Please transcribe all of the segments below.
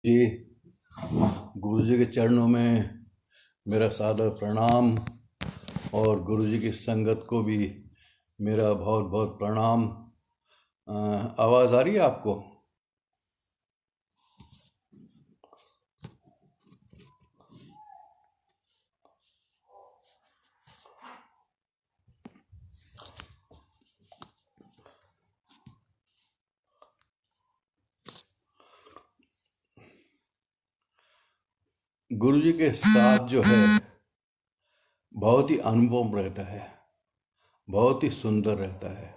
जी, गुरु जी के चरणों में मेरा सादर प्रणाम और गुरु जी की संगत को भी मेरा बहुत बहुत प्रणाम। आवाज़ आ रही है आपको? गुरु जी के साथ जो है बहुत ही अनुभव रहता है, बहुत ही सुंदर रहता है,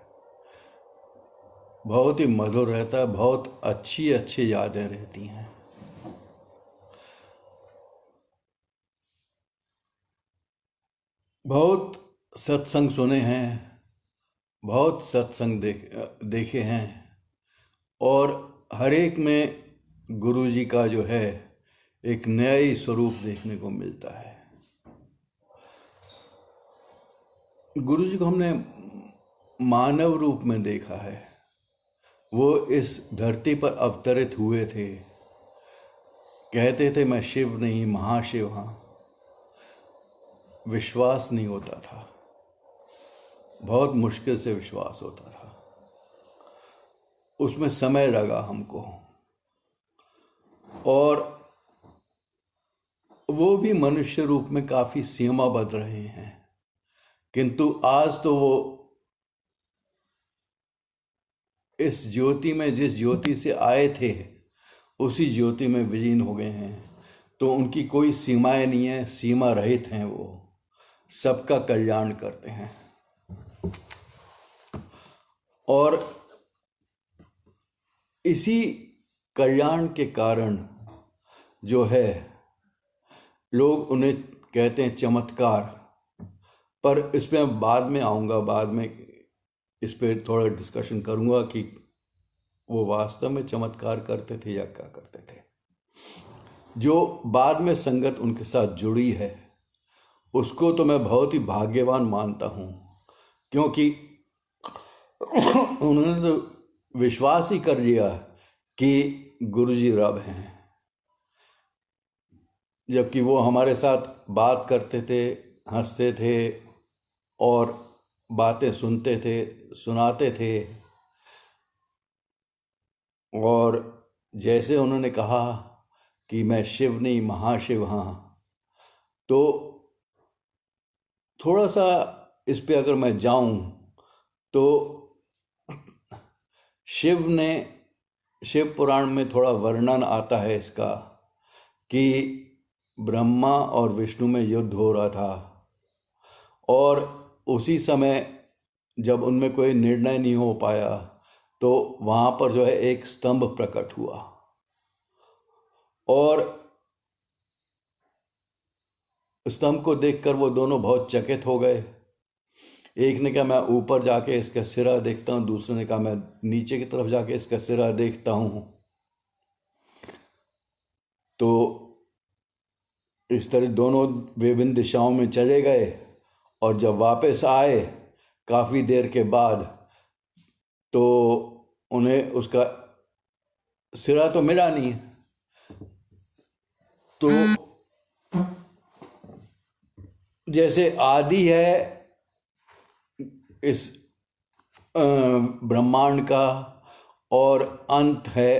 बहुत ही मधुर रहता है, बहुत अच्छी अच्छी यादें रहती हैं। बहुत सत्संग सुने हैं, बहुत सत्संग देखे हैं और हर एक में गुरु जी का जो है एक नया ही स्वरूप देखने को मिलता है। गुरु जी को हमने मानव रूप में देखा है। वो इस धरती पर अवतरित हुए थे, कहते थे मैं शिव नहीं महाशिव हाँ। विश्वास नहीं होता था, बहुत मुश्किल से विश्वास होता था, उसमें समय लगा हमको। और वो भी मनुष्य रूप में काफी सीमाबद्ध रहे हैं, किंतु आज तो वो इस ज्योति में, जिस ज्योति से आए थे उसी ज्योति में विलीन हो गए हैं। तो उनकी कोई सीमाएं नहीं है, सीमा रहित हैं। वो सबका कल्याण करते हैं और इसी कल्याण के कारण जो है लोग उन्हें कहते हैं चमत्कार। पर इस पर बाद में आऊँगा, बाद में इस पर थोड़ा डिस्कशन करूँगा कि वो वास्तव में चमत्कार करते थे या क्या करते थे। जो बाद में संगत उनके साथ जुड़ी है उसको तो मैं बहुत ही भाग्यवान मानता हूँ, क्योंकि उन्होंने तो विश्वास ही कर लिया कि गुरुजी रब हैं। जबकि वो हमारे साथ बात करते थे, हंसते थे और बातें सुनते थे, सुनाते थे। और जैसे उन्होंने कहा कि मैं शिव नहीं महाशिव हाँ, तो थोड़ा सा इस पे अगर मैं जाऊं तो शिव पुराण में थोड़ा वर्णन आता है इसका कि ब्रह्मा और विष्णु में युद्ध हो रहा था और उसी समय जब उनमें कोई निर्णय नहीं हो पाया तो वहाँ पर जो है एक स्तंभ प्रकट हुआ और स्तंभ को देखकर वो दोनों बहुत चकित हो गए। एक ने कहा मैं ऊपर जाके इसका सिरा देखता हूँ, दूसरे ने कहा मैं नीचे की तरफ जाके इसका सिरा देखता हूँ। तो इस तरह दोनों विभिन्न दिशाओं में चले गए और जब वापस आए काफ़ी देर के बाद तो उन्हें उसका सिरा तो मिला नहीं। तो जैसे आदि है इस ब्रह्मांड का और अंत है,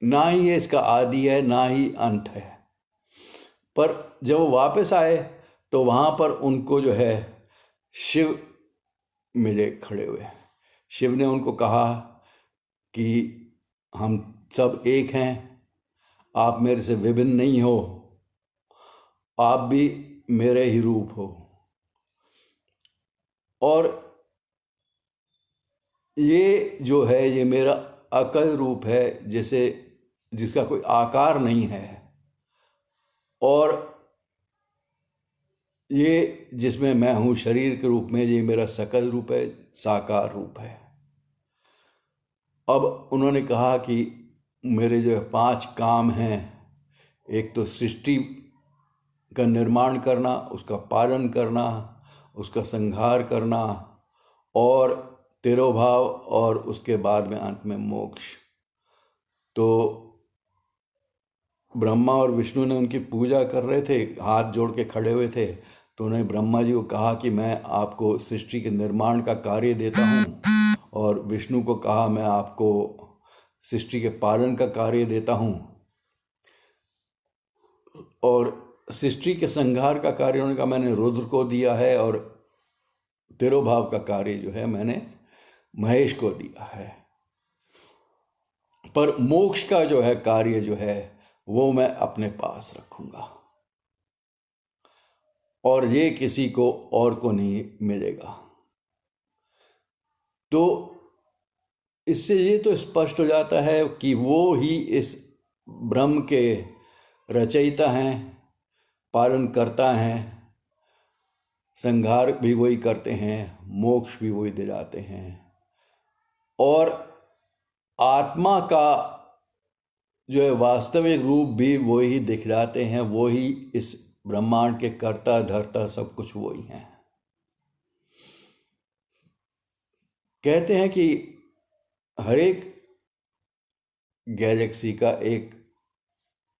ना ही ये इसका आदि है ना ही अंत है। पर जब वो वापस आए तो वहाँ पर उनको जो है शिव मिले खड़े हुए। शिव ने उनको कहा कि हम सब एक हैं, आप मेरे से विभिन्न नहीं हो, आप भी मेरे ही रूप हो। और ये जो है ये मेरा अकल रूप है, जैसे जिसका कोई आकार नहीं है, और ये जिसमें मैं हूँ शरीर के रूप में, ये मेरा सकल रूप है, साकार रूप है। अब उन्होंने कहा कि मेरे जो 5 काम हैं, एक तो सृष्टि का निर्माण करना, उसका पालन करना, उसका संहार करना और तिरोभाव, और उसके बाद में अंत में मोक्ष। तो ब्रह्मा और विष्णु ने उनकी पूजा कर रहे थे, हाथ जोड़ के खड़े हुए थे, तो उन्होंने ब्रह्मा जी को कहा कि मैं आपको सृष्टि के निर्माण का कार्य देता हूँ, और विष्णु को कहा मैं आपको सृष्टि के पालन का कार्य देता हूँ, और सृष्टि के संहार का कार्य उन्होंने कहा मैंने रुद्र को दिया है, और तिरोभाव का कार्य जो है मैंने महेश को दिया है। पर मोक्ष का जो है कार्य जो है वो मैं अपने पास रखूंगा, और ये किसी को और को नहीं मिलेगा। तो इससे ये तो स्पष्ट हो जाता है कि वो ही इस ब्रह्म के रचयिता हैं, पालन करता हैं, संहार भी वही करते हैं, मोक्ष भी वही दिलाते हैं, और आत्मा का जो है वास्तविक रूप भी वही दिखलाते हैं। वही इस ब्रह्मांड के कर्ता धर्ता सब कुछ वही हैं। कहते हैं कि हर एक गैलेक्सी का एक,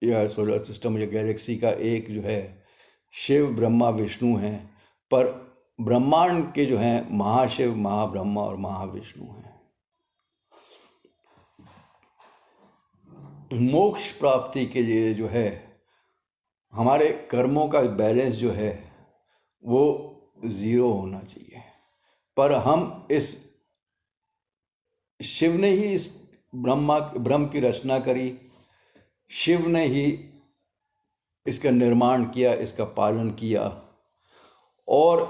या सोलर सिस्टम या गैलेक्सी का एक जो है शिव ब्रह्मा विष्णु हैं, पर ब्रह्मांड के जो हैं महाशिव महाब्रह्मा और महाविष्णु हैं। मोक्ष प्राप्ति के लिए जो है हमारे कर्मों का बैलेंस जो है वो 0 होना चाहिए, पर हम इस शिव ने ही इस ब्रह्म की रचना करी, शिव ने ही इसका निर्माण किया, इसका पालन किया, और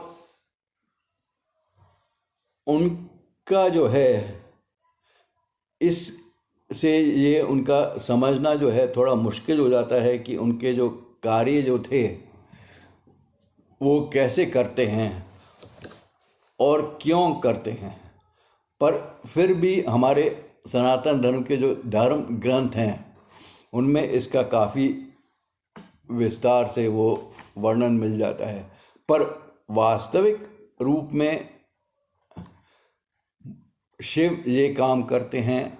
उनका जो है इस से ये उनका समझना जो है थोड़ा मुश्किल हो जाता है कि उनके जो कार्य जो थे वो कैसे करते हैं और क्यों करते हैं। पर फिर भी हमारे सनातन धर्म के जो धर्म ग्रंथ हैं उनमें इसका काफ़ी विस्तार से वो वर्णन मिल जाता है। पर वास्तविक रूप में शिव ये काम करते हैं,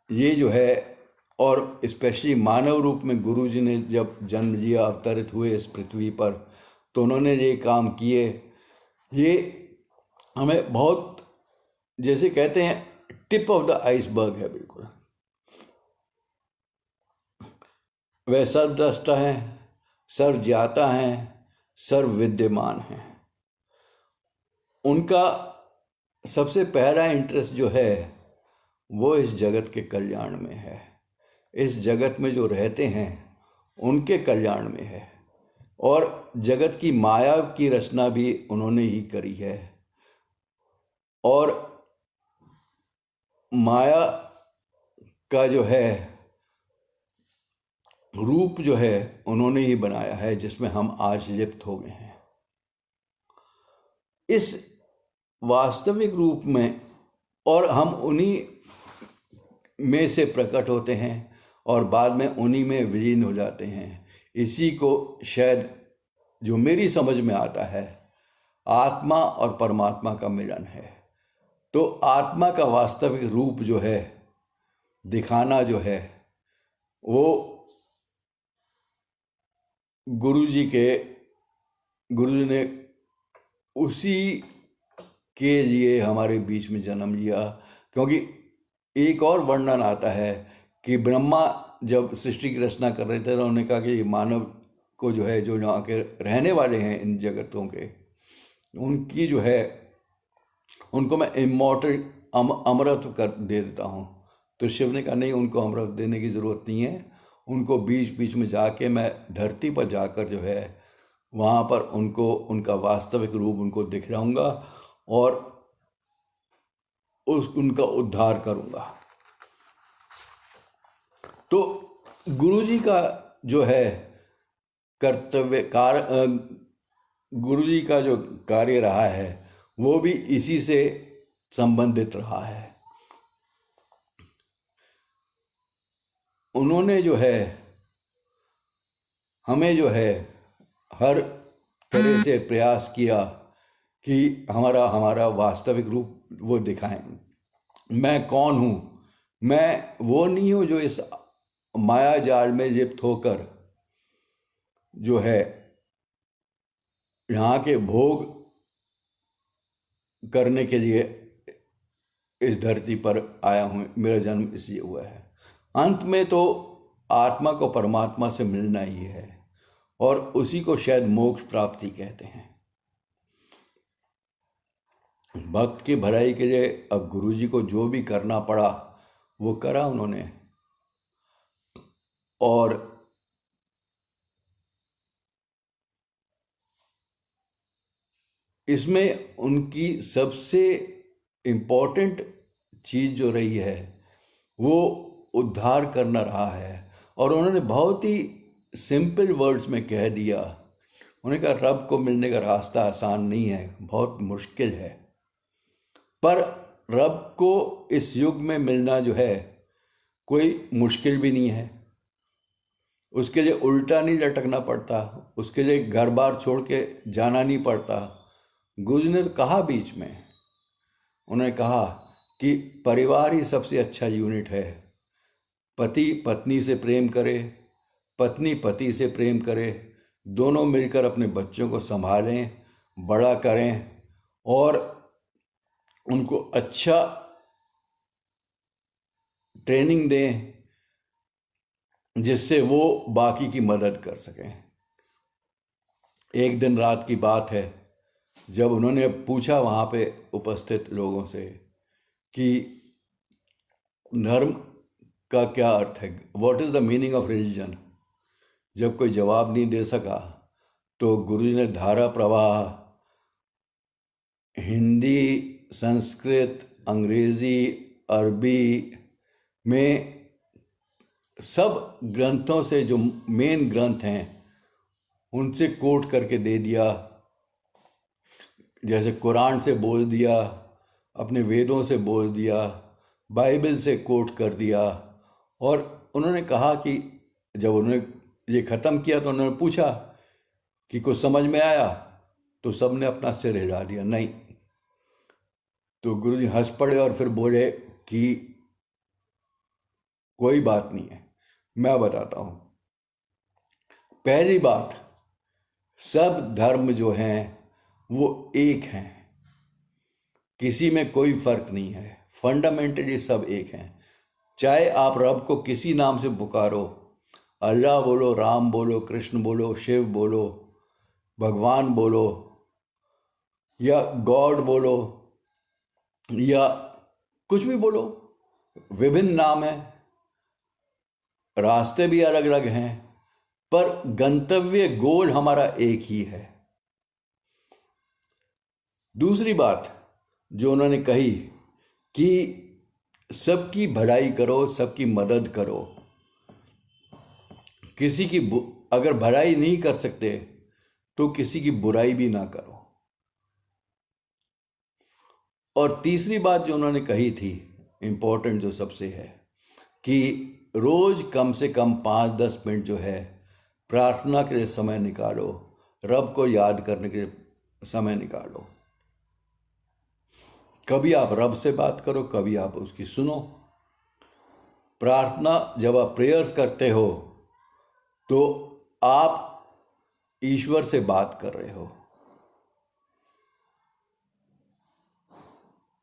ये जो है, और स्पेशली मानव रूप में गुरु जी ने जब जन्म लिया, अवतरित हुए इस पृथ्वी पर, तो उन्होंने ये काम किए। ये हमें बहुत, जैसे कहते हैं टिप ऑफ द आइसबर्ग है बिल्कुल। वह सर्वद्रष्टा हैं, सर्वज्ञाता हैं, सर्व विद्यमान हैं। उनका सबसे पहला इंटरेस्ट जो है वो इस जगत के कल्याण में है, इस जगत में जो रहते हैं उनके कल्याण में है, और जगत की माया की रचना भी उन्होंने ही करी है, और माया का जो है रूप जो है उन्होंने ही बनाया है, जिसमें हम आज लिप्त हो गए हैं। इस वास्तविक रूप में, और हम उन्हीं में से प्रकट होते हैं और बाद में उन्हीं में विलीन हो जाते हैं। इसी को शायद जो मेरी समझ में आता है आत्मा और परमात्मा का मिलन है। तो आत्मा का वास्तविक रूप जो है दिखाना जो है वो गुरु जी ने उसी के लिए हमारे बीच में जन्म लिया। क्योंकि एक और वर्णन आता है कि ब्रह्मा जब सृष्टि की रचना कर रहे थे तो उन्होंने कहा कि मानव को जो है, जो यहाँ के रहने वाले हैं इन जगतों के, उनकी जो है उनको मैं इमॉर्टल अमरत्व कर दे देता हूँ। तो शिव ने कहा नहीं, उनको अमरत्व देने की ज़रूरत नहीं है, उनको बीच बीच में जाके मैं धरती पर जाकर जो है वहाँ पर उनको उनका वास्तविक रूप उनको दिखलाऊंगा और उनका उद्धार करूंगा। तो गुरुजी का जो है गुरुजी का जो कार्य रहा है वो भी इसी से संबंधित रहा है। उन्होंने जो है हमें जो है हर तरह से प्रयास किया कि हमारा वास्तविक रूप वो दिखाएं। मैं कौन हूँ? मैं वो नहीं हूँ जो इस माया जाल में लिप्त होकर जो है यहाँ के भोग करने के लिए इस धरती पर आया हूँ, मेरा जन्म इसलिए हुआ है। अंत में तो आत्मा को परमात्मा से मिलना ही है और उसी को शायद मोक्ष प्राप्ति कहते हैं। भक्त की भलाई के लिए अब गुरुजी को जो भी करना पड़ा वो करा उन्होंने, और इसमें उनकी सबसे इम्पोर्टेंट चीज जो रही है वो उद्धार करना रहा है। और उन्होंने बहुत ही सिंपल वर्ड्स में कह दिया, उन्होंने कहा रब को मिलने का रास्ता आसान नहीं है, बहुत मुश्किल है, पर रब को इस युग में मिलना जो है कोई मुश्किल भी नहीं है। उसके लिए उल्टा नहीं लटकना पड़ता, उसके लिए घर बार छोड़ के जाना नहीं पड़ता। गुरु ने कहा बीच में, उन्होंने कहा कि परिवार ही सबसे अच्छा यूनिट है। पति पत्नी से प्रेम करे, पत्नी पति से प्रेम करे, दोनों मिलकर अपने बच्चों को संभालें, बड़ा करें और उनको अच्छा ट्रेनिंग दें जिससे वो बाकी की मदद कर सकें। एक दिन रात की बात है जब उन्होंने पूछा वहाँ पे उपस्थित लोगों से कि धर्म का क्या अर्थ है, what is the meaning of religion. जब कोई जवाब नहीं दे सका तो गुरुजी ने धारा प्रवाह हिंदी, संस्कृत, अंग्रेजी, अरबी में सब ग्रंथों से जो मेन ग्रंथ हैं उनसे कोट करके दे दिया। जैसे कुरान से बोल दिया, अपने वेदों से बोल दिया, बाइबल से कोट कर दिया। और उन्होंने कहा कि जब उन्होंने ये ख़त्म किया तो उन्होंने पूछा कि कुछ समझ में आया, तो सब ने अपना सिर हिला दिया, नहीं। तो गुरुजी हंस पड़े और फिर बोले कि कोई बात नहीं है, मैं बताता हूँ। पहली बात, सब धर्म जो हैं वो एक हैं, किसी में कोई फर्क नहीं है, फंडामेंटली सब एक हैं। चाहे आप रब को किसी नाम से पुकारो, अल्लाह बोलो, राम बोलो, कृष्ण बोलो, शिव बोलो, भगवान बोलो या गॉड बोलो या कुछ भी बोलो, विभिन्न नाम है, रास्ते भी अलग अलग हैं, पर गंतव्य गोल हमारा एक ही है। दूसरी बात जो उन्होंने कही कि सबकी भलाई करो, सबकी मदद करो, किसी की अगर भलाई नहीं कर सकते तो किसी की बुराई भी ना करो। और तीसरी बात जो उन्होंने कही थी इम्पोर्टेंट, जो सबसे है, कि रोज कम से कम 5-10 मिनट जो है प्रार्थना के लिए समय निकालो, रब को याद करने के लिए समय निकालो। कभी आप रब से बात करो, कभी आप उसकी सुनो। प्रार्थना जब आप प्रेयर्स करते हो तो आप ईश्वर से बात कर रहे हो,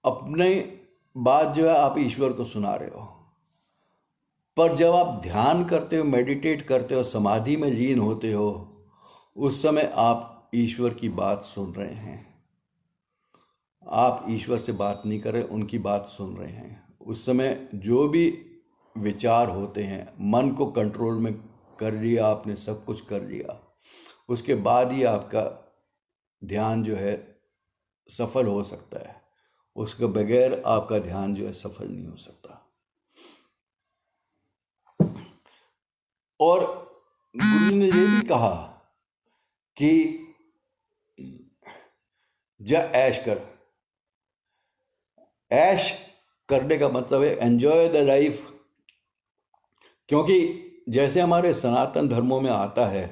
अपने बात जो है आप ईश्वर को सुना रहे हो। पर जब आप ध्यान करते हो, मेडिटेट करते हो, समाधि में लीन होते हो, उस समय आप ईश्वर की बात सुन रहे हैं। आप ईश्वर से बात नहीं कर रहे, उनकी बात सुन रहे हैं। उस समय जो भी विचार होते हैं, मन को कंट्रोल में कर लिया आपने, सब कुछ कर लिया, उसके बाद ही आपका ध्यान जो है सफल हो सकता है। उसके बगैर आपका ध्यान जो है सफल नहीं हो सकता। और गुरु ने ये भी कहा कि जा ऐश कर। ऐश करने का मतलब है एंजॉय द लाइफ, क्योंकि जैसे हमारे सनातन धर्मों में आता है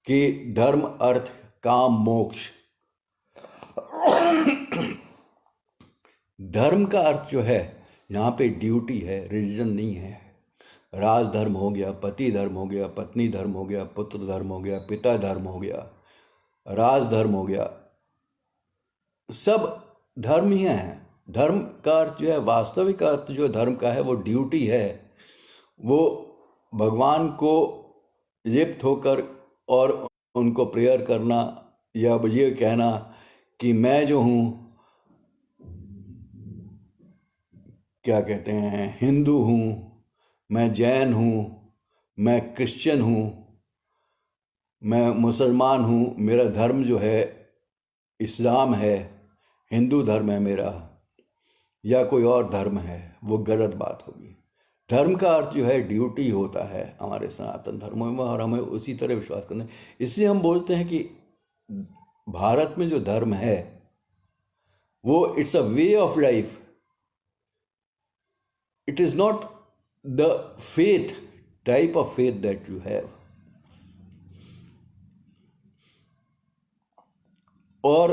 कि धर्म, अर्थ, काम, मोक्ष। धर्म का अर्थ जो है यहाँ पे ड्यूटी है, रिलीजन नहीं है। राजधर्म हो गया, पति धर्म हो गया, पत्नी धर्म हो गया, पुत्र धर्म हो गया, पिता धर्म हो गया, राजधर्म हो गया, सब धर्म ही हैं। धर्म का अर्थ जो है, वास्तविक अर्थ जो धर्म का है वो ड्यूटी है, वो भगवान को लिप्त होकर और उनको प्रेयर करना, या ये कहना कि मैं जो हूँ, क्या कहते हैं, हिंदू हूँ, मैं जैन हूँ, मैं क्रिश्चियन हूँ, मैं मुसलमान हूँ, मेरा धर्म जो है इस्लाम है, हिंदू धर्म है मेरा, या कोई और धर्म है, वो गलत बात होगी। धर्म का अर्थ जो है ड्यूटी होता है हमारे सनातन धर्मों में, और हमें उसी तरह विश्वास करना है। इसलिए हम बोलते हैं कि भारत में जो धर्म है वो it's a way of life, it is not the faith, type of faith that you have. और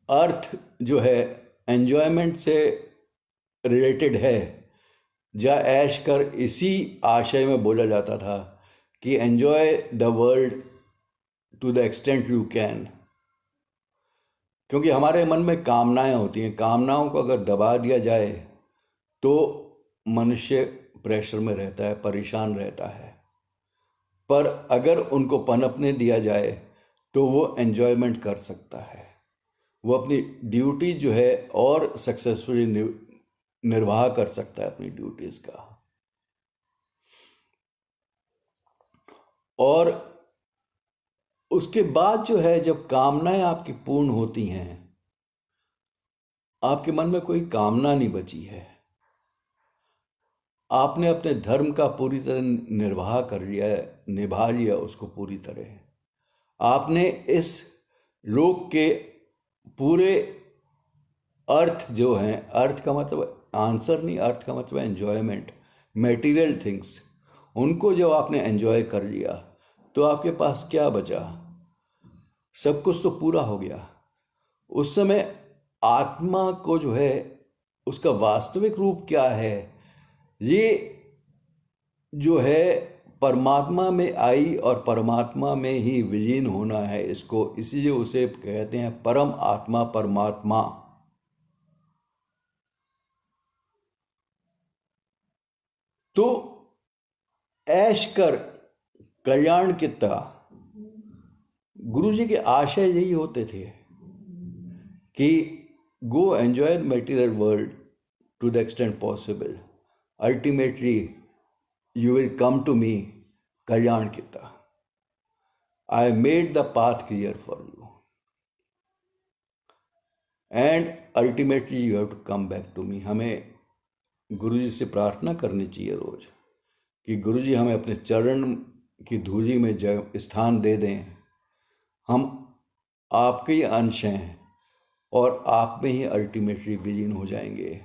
अर्थ जो है एंजॉयमेंट से रिलेटेड है। जा ऐश कर इसी आशय में बोला जाता था कि enjoy the world to the extent you can, क्योंकि हमारे मन में कामनाएं होती हैं। कामनाओं को अगर दबा दिया जाए तो मनुष्य प्रेशर में रहता है, परेशान रहता है, पर अगर उनको पनपने दिया जाए तो वो एंजॉयमेंट कर सकता है, वो अपनी ड्यूटी जो है और सक्सेसफुली निर्वाह कर सकता है अपनी ड्यूटीज का। और उसके बाद जो है, जब कामनाएं आपकी पूर्ण होती हैं, आपके मन में कोई कामना नहीं बची है, आपने अपने धर्म का पूरी तरह निर्वाह कर लिया है, निभा लिया उसको पूरी तरह। आपने इस लोक के पूरे अर्थ जो हैं, अर्थ का मतलब आंसर नहीं, अर्थ का मतलब एंजॉयमेंट, मेटीरियल थिंग्स, उनको जब आपने एंजॉय कर लिया तो आपके पास क्या बचा? सब कुछ तो पूरा हो गया। उस समय आत्मा को जो है उसका वास्तविक रूप क्या है, ये जो है परमात्मा में आई और परमात्मा में ही विलीन होना है इसको, इसलिए उसे कहते हैं परम आत्मा, परमात्मा। तो ऐश कर कल्याण कितना, गुरु जी के आशय यही होते थे कि go enjoy material world to the extent possible, ultimately you will come to me, Kalyan Kita. I made the path clear for you. And ultimately you have to come back to me. हमें गुरु जी से प्रार्थना करनी चाहिए रोज कि गुरु जी हमें अपने चरण की धूलि में स्थान दे दें। हम आपके ही अंश हैं और आप में ही अल्टीमेटली विलीन हो जाएंगे।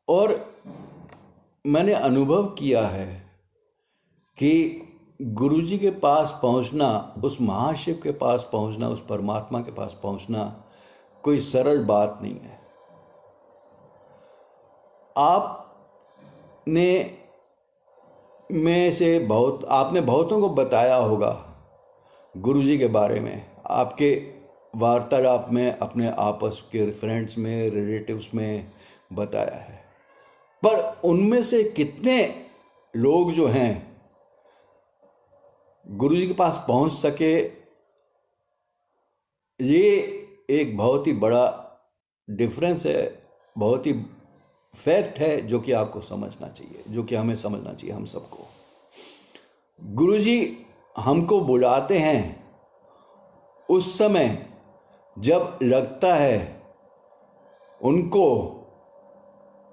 और मैंने अनुभव किया है कि गुरुजी के पास पहुंचना, उस महाशिव के पास पहुंचना, उस परमात्मा के पास पहुंचना कोई सरल बात नहीं है। आपने में से आपने बहुतों को बताया होगा गुरुजी के बारे में, आपके वार्तालाप में, अपने आपस के फ्रेंड्स में, रिलेटिव्स में बताया है, पर उनमें से कितने लोग जो हैं गुरुजी के पास पहुंच सके, ये एक बहुत ही बड़ा डिफरेंस है, बहुत ही फैक्ट है जो कि आपको समझना चाहिए, जो कि हमें समझना चाहिए हम सबको। गुरुजी हमको बुलाते हैं उस समय जब लगता है उनको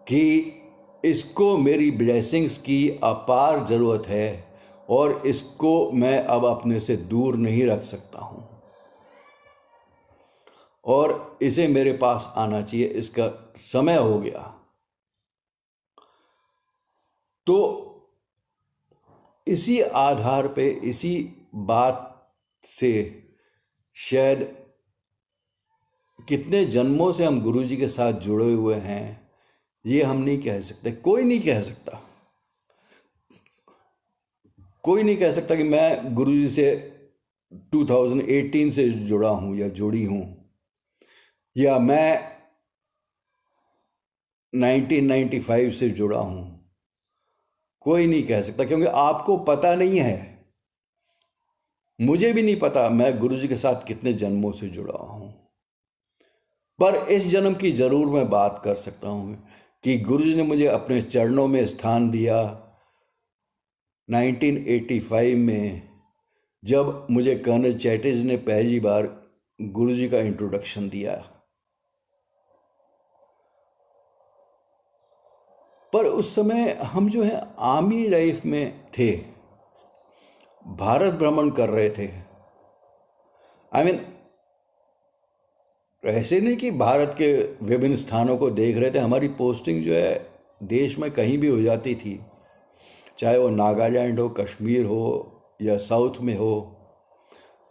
कि इसको मेरी ब्लेसिंग्स की अपार ज़रूरत है और इसको मैं अब अपने से दूर नहीं रख सकता हूँ और इसे मेरे पास आना चाहिए, इसका समय हो गया। तो इसी आधार पे, इसी बात से शायद कितने जन्मों से हम गुरु जी के साथ जुड़े हुए हैं ये हम नहीं कह सकते, कोई नहीं कह सकता। कोई नहीं कह सकता कि मैं गुरु जी से 2018 से जुड़ा हूं या जुड़ी हूं, या मैं 1995 से जुड़ा हूं। कोई नहीं कह सकता, क्योंकि आपको पता नहीं है, मुझे भी नहीं पता मैं गुरु जी के साथ कितने जन्मों से जुड़ा हूं। पर इस जन्म की जरूर मैं बात कर सकता हूं कि गुरु जी ने मुझे अपने चरणों में स्थान दिया 1985 में, जब मुझे कर्नल चैटर्जी ने पहली बार गुरु जी का इंट्रोडक्शन दिया। पर उस समय हम जो है आर्मी लाइफ में थे, भारत भ्रमण कर रहे थे। आई मीन ऐसे नहीं कि भारत के विभिन्न स्थानों को देख रहे थे, हमारी पोस्टिंग जो है देश में कहीं भी हो जाती थी, चाहे वो नागालैंड हो, कश्मीर हो या साउथ में हो।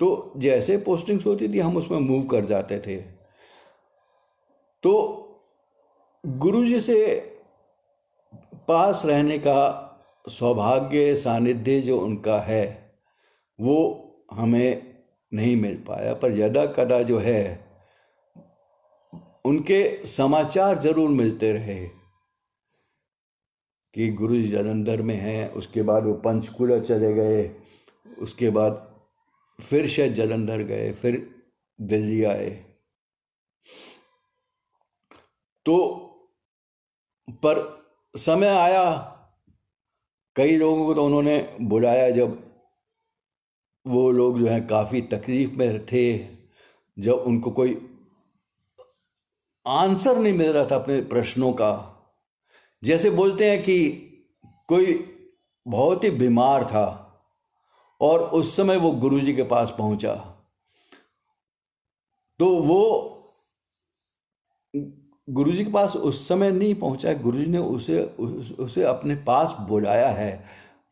तो जैसे पोस्टिंग्स होती थी हम उसमें मूव कर जाते थे। तो गुरुजी से पास रहने का सौभाग्य, सानिध्य जो उनका है वो हमें नहीं मिल पाया, पर यदा कदा जो है उनके समाचार जरूर मिलते रहे कि गुरुजी जालंधर में हैं। उसके बाद वो पंचकुला चले गए, उसके बाद फिर शायद जालंधर गए, फिर दिल्ली आए। तो पर समय आया, कई लोगों को तो उन्होंने बुलाया जब वो लोग जो है काफ़ी तकलीफ में थे, जब उनको कोई आंसर नहीं मिल रहा था अपने प्रश्नों का। जैसे बोलते हैं कि कोई बहुत ही बीमार था और उस समय वो गुरुजी के पास पहुंचा, तो वो गुरुजी के पास उस समय नहीं पहुंचा, गुरुजी ने उसे अपने पास बुलाया है,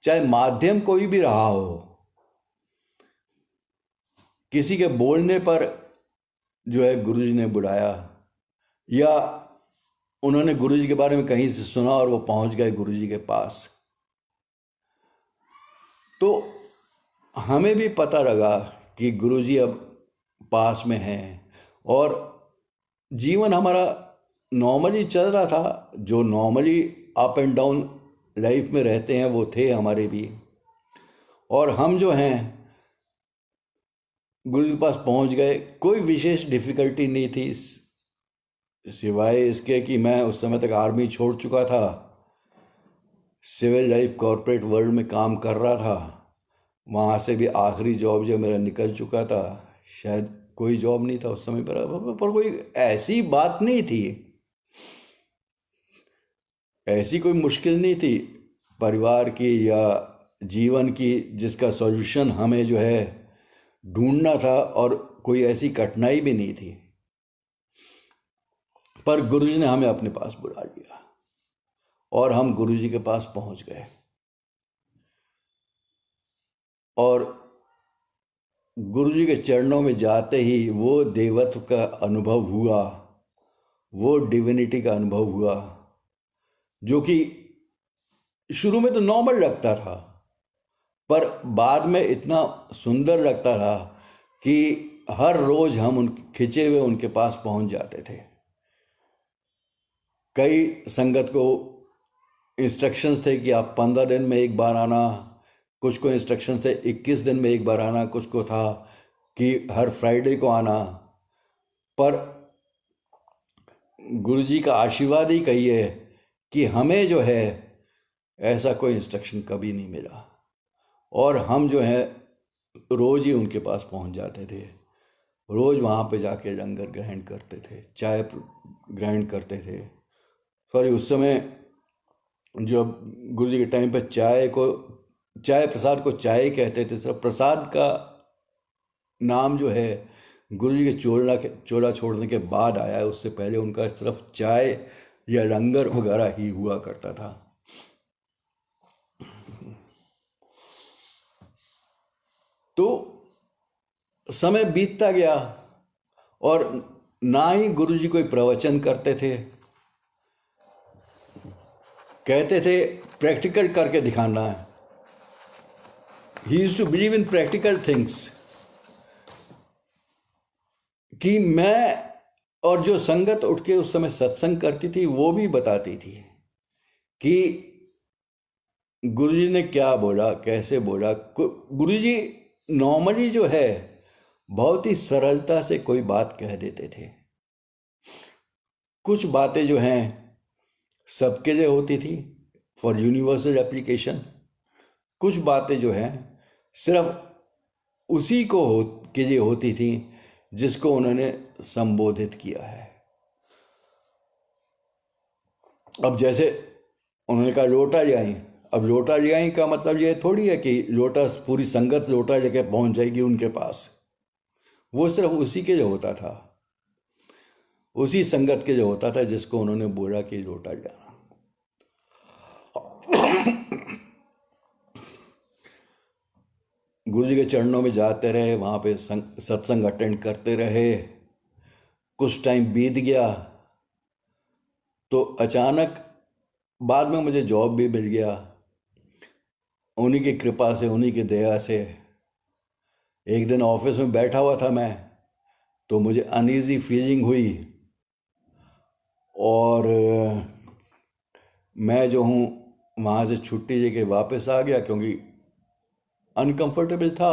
चाहे माध्यम कोई भी रहा हो। किसी के बोलने पर जो है गुरुजी ने बुलाया, या उन्होंने गुरुजी के बारे में कहीं से सुना और वो पहुंच गए गुरुजी के पास। तो हमें भी पता लगा कि गुरुजी अब पास में हैं, और जीवन हमारा नॉर्मली चल रहा था। जो normally up and down life में रहते हैं वो थे हमारे भी, और हम जो हैं गुरु के पास पहुंच गए। कोई विशेष डिफिकल्टी नहीं थी, सिवाय इसके कि मैं उस समय तक आर्मी छोड़ चुका था, सिविल लाइफ कॉरपोरेट वर्ल्ड में काम कर रहा था, वहाँ से भी आखिरी जॉब जो मेरा निकल चुका था, शायद कोई जॉब नहीं था उस समय पर कोई ऐसी बात नहीं थी, ऐसी कोई मुश्किल नहीं थी परिवार की या जीवन की जिसका सॉल्यूशन हमें जो है ढूंढना था, और कोई ऐसी कठिनाई भी नहीं थी। पर गुरुजी ने हमें अपने पास बुला लिया और हम गुरुजी के पास पहुंच गए, और गुरुजी के चरणों में जाते ही वो देवत्व का अनुभव हुआ, वो डिविनिटी का अनुभव हुआ, जो कि शुरू में तो नॉर्मल लगता था पर बाद में इतना सुंदर लगता था कि हर रोज हम उन खिंचे हुए उनके पास पहुंच जाते थे। कई संगत को इंस्ट्रक्शंस थे कि आप 15 दिन में एक बार आना, कुछ को इंस्ट्रक्शंस थे 21 दिन में एक बार आना, कुछ को था कि हर फ्राइडे को आना। पर गुरुजी का आशीर्वाद ही कहिए कि हमें जो है ऐसा कोई इंस्ट्रक्शन कभी नहीं मिला, और हम जो है रोज ही उनके पास पहुंच जाते थे, रोज वहाँ पे जाके लंगर ग्रहण करते थे, चाय ग्रहण करते थे। सॉरी, उस समय जो गुरुजी के टाइम पे चाय प्रसाद को चाय कहते थे, सिर्फ प्रसाद का नाम जो है गुरुजी के चोला छोड़ने के बाद आया है, उससे पहले उनका सिर्फ चाय या लंगर वगैरह ही हुआ करता था। तो समय बीतता गया और ना ही गुरुजी कोई प्रवचन करते थे, कहते थे प्रैक्टिकल करके दिखाना है। He used to believe in practical things. कि मैं और जो संगत उठ के उस समय सत्संग करती थी वो भी बताती थी कि गुरुजी ने क्या बोला, कैसे बोला। गुरुजी नॉर्मली जो है बहुत ही सरलता से कोई बात कह देते थे। कुछ बातें जो हैं सबके लिए होती थी, फॉर यूनिवर्सल एप्लीकेशन। कुछ बातें जो हैं सिर्फ उसी को के लिए होती थी जिसको उन्होंने संबोधित किया है। अब जैसे उन्होंने कहा लोटा ले आई। अब लोटा ले आई का मतलब ये थोड़ी है कि लोटा पूरी संगत लोटा लेके पहुंच जाएगी उनके पास। वो सिर्फ उसी के लिए होता था, उसी संगत के लिए होता था जिसको उन्होंने बोला कि लोटा जाना। गुरु जी के चरणों में जाते रहे, वहां पे सत्संग अटेंड करते रहे। कुछ टाइम बीत गया तो अचानक बाद में मुझे जॉब भी मिल गया, उन्हीं की कृपा से, उन्हीं की दया से। एक दिन ऑफिस में बैठा हुआ था मैं, तो मुझे अनईजी फीलिंग हुई और मैं जो हूँ वहाँ से छुट्टी लेके वापस आ गया क्योंकि अनकंफर्टेबल था।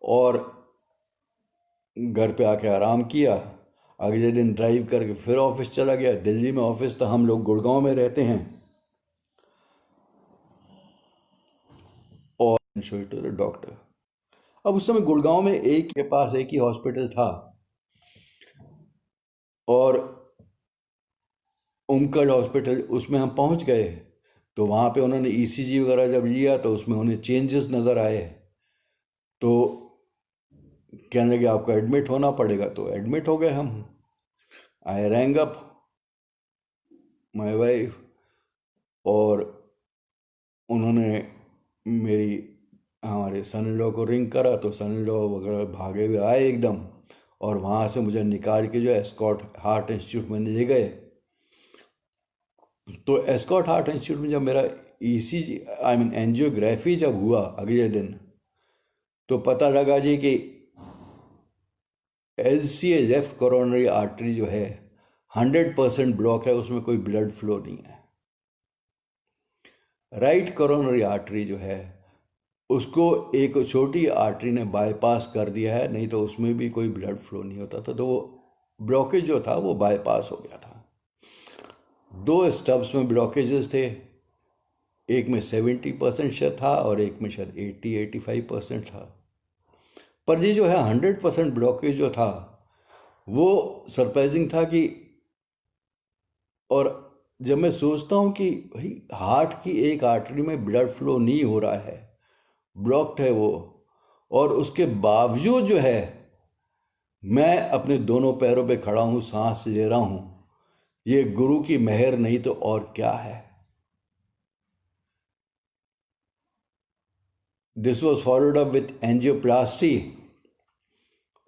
और घर पे आके आराम किया। अगले दिन ड्राइव करके फिर ऑफिस चला गया। दिल्ली में ऑफिस था, हम लोग गुड़गांव में रहते हैं। और डॉक्टर, अब उस समय गुड़गांव में एक के पास एक ही हॉस्पिटल था और उमकल हॉस्पिटल, उसमें हम पहुंच गए। तो वहाँ पे उन्होंने ईसीजी वगैरह जब लिया तो उसमें उन्हें चेंजेस नज़र आए। तो कहने लगे आपको एडमिट होना पड़ेगा। तो एडमिट हो गए हम। आई रैंग अप माय वाइफ और उन्होंने हमारे सन इन लॉ को रिंग करा। तो सन इन लॉ वगैरह भागे हुए आए एकदम, और वहाँ से मुझे निकाल के जो एस्कॉट हार्ट इंस्टीट्यूट में ले गए। तो एस्कॉट हार्ट इंस्टीट्यूट में जब मेरा ईसीजी एंजियोग्राफी जब हुआ अगले दिन, तो पता लगा जी कि LCA लेफ्ट कोरोनरी आर्टरी जो है 100% ब्लॉक है, उसमें कोई ब्लड फ्लो नहीं है। राइट कोरोनरी आर्टरी जो है उसको एक छोटी आर्टरी ने बाईपास कर दिया है, नहीं तो उसमें भी कोई ब्लड फ्लो नहीं होता था। तो वो ब्लॉकेज जो था वो बाईपास हो गया था। 2 स्टब्स में ब्लॉकेजेस थे, एक में 70% शायद था और एक में शायद 80-85% था। पर ये जो है 100% ब्लॉकेज जो था वो सरप्राइजिंग था कि, और जब मैं सोचता हूँ कि भाई हार्ट की एक आर्टरी में ब्लड फ्लो नहीं हो रहा है, ब्लॉक्ड है वो, और उसके बावजूद जो है मैं अपने दोनों पैरों पे खड़ा हूँ, सांस ले रहा हूँ, ये गुरु की मेहर नहीं तो और क्या है। This was followed up with angioplasty.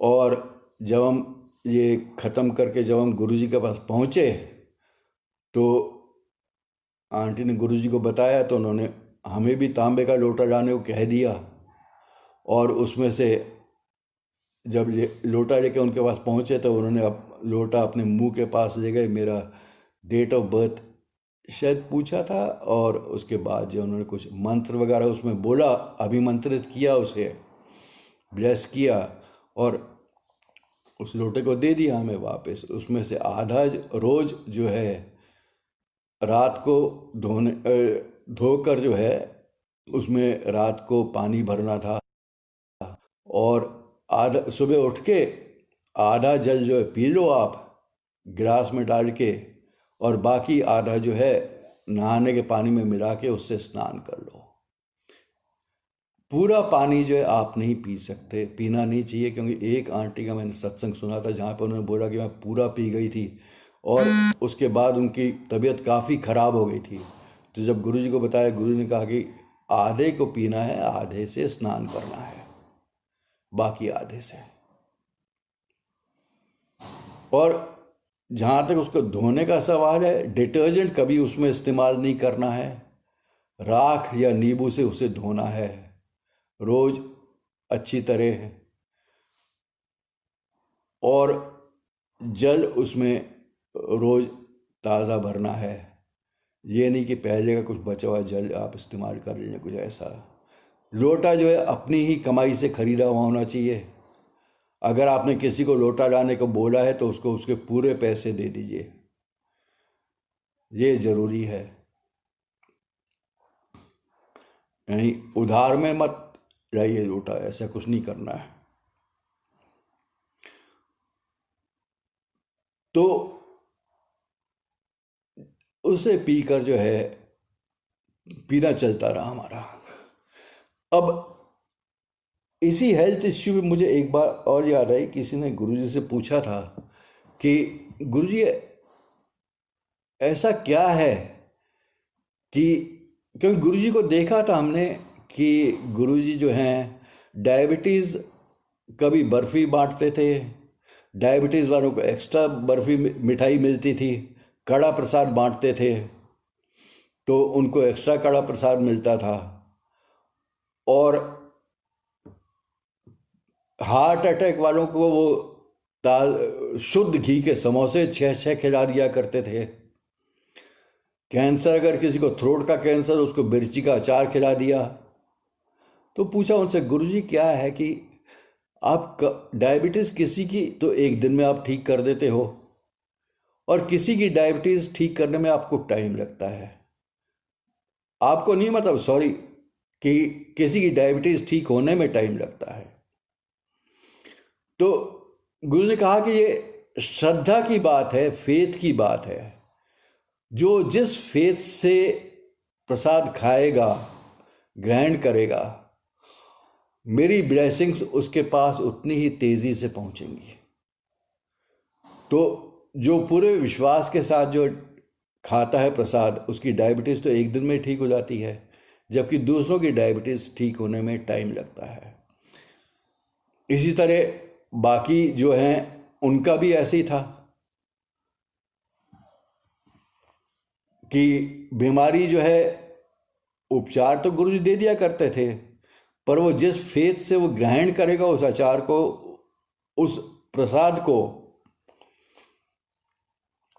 और जब हम ये ख़त्म करके जब हम गुरुजी के पास पहुँचे तो आंटी ने गुरुजी को बताया, तो उन्होंने हमें भी तांबे का लोटा लाने को कह दिया। और उसमें से जब लोटा लेके उनके पास पहुँचे तो उन्होंने लोटा अपने मुंह के पास ले गए, मेरा डेट ऑफ बर्थ शायद पूछा था, और उसके बाद जो उन्होंने कुछ मंत्र वगैरह उसमें बोला, अभिमंत्रित किया, उसे ब्लेस किया और उस लोटे को दे दिया हमें वापस। उसमें से आधा रोज जो है रात को धोकर जो है उसमें रात को पानी भरना था, और आधा सुबह उठ के आधा जल जो है पी लो आप गिलास में डाल के, और बाकी आधा जो है नहाने के पानी में मिला के उससे स्नान कर लो। पूरा पानी जो है आप नहीं पी सकते, पीना नहीं चाहिए, क्योंकि एक आंटी का मैंने सत्संग सुना था जहाँ पर उन्होंने बोला कि मैं पूरा पी गई थी और उसके बाद उनकी तबीयत काफ़ी ख़राब हो गई थी। तो जब गुरुजी को बताया, गुरु ने कहा कि आधे को पीना है, आधे से स्नान करना है, बाकी आधे से। और जहाँ तक उसको धोने का सवाल है, डिटर्जेंट कभी उसमें इस्तेमाल नहीं करना है, राख या नींबू से उसे धोना है रोज अच्छी तरह, और जल उसमें रोज ताज़ा भरना है। ये नहीं कि पहले का कुछ बचा हुआ जल आप इस्तेमाल कर लें, कुछ ऐसा। लोटा जो है अपनी ही कमाई से खरीदा हुआ होना चाहिए। अगर आपने किसी को लोटा लाने को बोला है तो उसको उसके पूरे पैसे दे दीजिए, ये जरूरी है। यानी उधार में मत लाइए लोटा, ऐसा कुछ नहीं करना है। तो उसे पीकर जो है पीना चलता रहा हमारा। अब इसी हेल्थ इश्यू में मुझे एक बार और याद आई, किसी ने गुरुजी से पूछा था कि गुरुजी ऐसा क्या है कि, क्योंकि गुरुजी को देखा था हमने कि गुरुजी जो हैं डायबिटीज़ कभी बर्फ़ी बांटते थे, डायबिटीज़ वालों को एक्स्ट्रा बर्फ़ी मिठाई मिलती थी, कड़ा प्रसाद बांटते थे तो उनको एक्स्ट्रा कड़ा प्रसाद मिलता था, और हार्ट अटैक वालों को वो शुद्ध घी के समोसे 6-6 खिला दिया करते थे। कैंसर, अगर किसी को थ्रोट का कैंसर, उसको मिर्ची का अचार खिला दिया। तो पूछा उनसे, गुरुजी क्या है कि आप डायबिटीज़ किसी की तो एक दिन में आप ठीक कर देते हो, और किसी की डायबिटीज़ ठीक करने में आपको टाइम लगता है। आपको नहीं, मतलब सॉरी, कि किसी की डायबिटीज़ ठीक होने में टाइम लगता है। तो गुरु ने कहा कि ये श्रद्धा की बात है, फेथ की बात है। जो जिस फेथ से प्रसाद खाएगा, ग्रहण करेगा, मेरी ब्लेसिंग्स उसके पास उतनी ही तेजी से पहुंचेंगी। तो जो पूरे विश्वास के साथ जो खाता है प्रसाद, उसकी डायबिटीज़ तो एक दिन में ठीक हो जाती है, जबकि दूसरों की डायबिटीज़ ठीक होने में टाइम लगता है। इसी तरह बाकी जो हैं उनका भी ऐसे ही था कि बीमारी जो है, उपचार तो गुरु जी दे दिया करते थे, पर वो जिस फेथ से वो ग्रहण करेगा उस आचार को, उस प्रसाद को,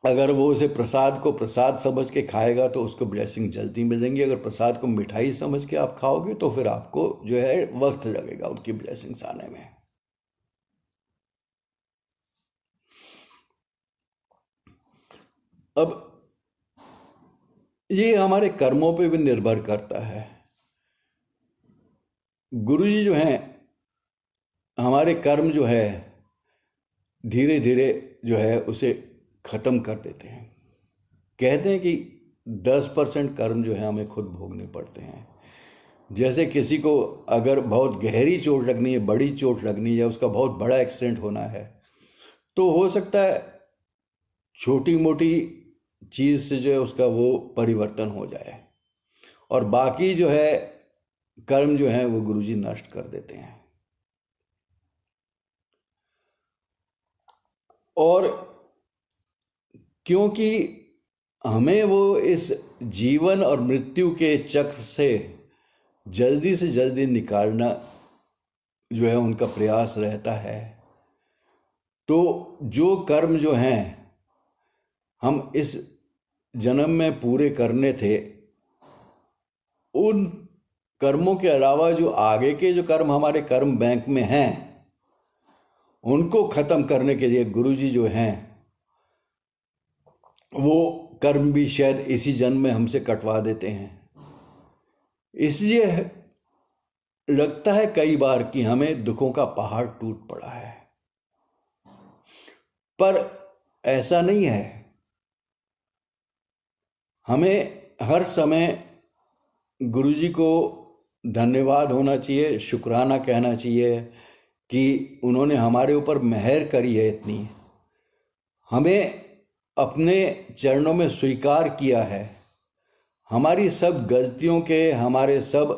अगर वो उसे प्रसाद को प्रसाद समझ के खाएगा तो उसको ब्लेसिंग जल्दी मिलेंगी। अगर प्रसाद को मिठाई समझ के आप खाओगे तो फिर आपको जो है वक्त लगेगा उनकी ब्लेसिंग्स आने में। अब ये हमारे कर्मों पे भी निर्भर करता है। गुरुजी जो हैं, हमारे कर्म जो है धीरे धीरे जो है उसे ख़त्म कर देते हैं। कहते हैं कि 10% कर्म जो है हमें खुद भोगने पड़ते हैं। जैसे किसी को अगर बहुत गहरी चोट लगनी है, बड़ी चोट लगनी है, या उसका बहुत बड़ा एक्सीडेंट होना है, तो हो सकता है छोटी मोटी चीज़ से जो है उसका वो परिवर्तन हो जाए, और बाकी जो है कर्म जो है वो गुरुजी नष्ट कर देते हैं। और क्योंकि हमें वो इस जीवन और मृत्यु के चक्र से जल्दी से जल्दी निकालना जो है उनका प्रयास रहता है, तो जो कर्म जो हैं हम इस जन्म में पूरे करने थे, उन कर्मों के अलावा जो आगे के जो कर्म हमारे कर्म बैंक में हैं, उनको ख़त्म करने के लिए गुरुजी जो हैं वो कर्म भी शायद इसी जन्म में हमसे कटवा देते हैं। इसलिए लगता है कई बार कि हमें दुखों का पहाड़ टूट पड़ा है, पर ऐसा नहीं है। हमें हर समय गुरुजी को धन्यवाद होना चाहिए, शुक्राना कहना चाहिए कि उन्होंने हमारे ऊपर मेहर करी है इतनी, हमें अपने चरणों में स्वीकार किया है, हमारी सब गलतियों के, हमारे सब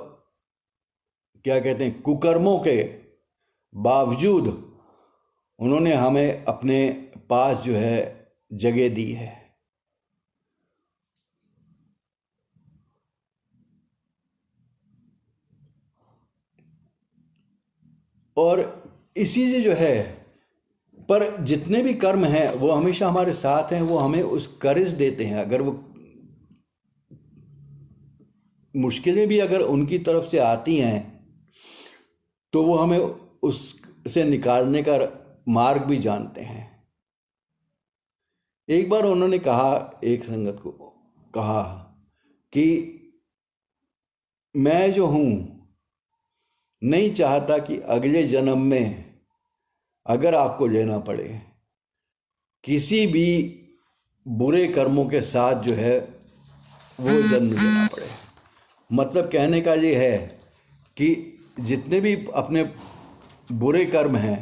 क्या कहते हैं कुकर्मों के बावजूद उन्होंने हमें अपने पास जो है जगह दी है। और इसी से जो है, पर जितने भी कर्म हैं वो हमेशा हमारे साथ हैं, वो हमें उस करेज देते हैं। अगर वो मुश्किलें भी अगर उनकी तरफ से आती हैं तो वो हमें उससे निकालने का मार्ग भी जानते हैं। एक बार उन्होंने कहा, एक संगत को कहा कि मैं जो हूं नहीं चाहता कि अगले जन्म में अगर आपको लेना पड़े किसी भी बुरे कर्मों के साथ जो है वो जन्म लेना पड़े। मतलब कहने का ये है कि जितने भी अपने बुरे कर्म हैं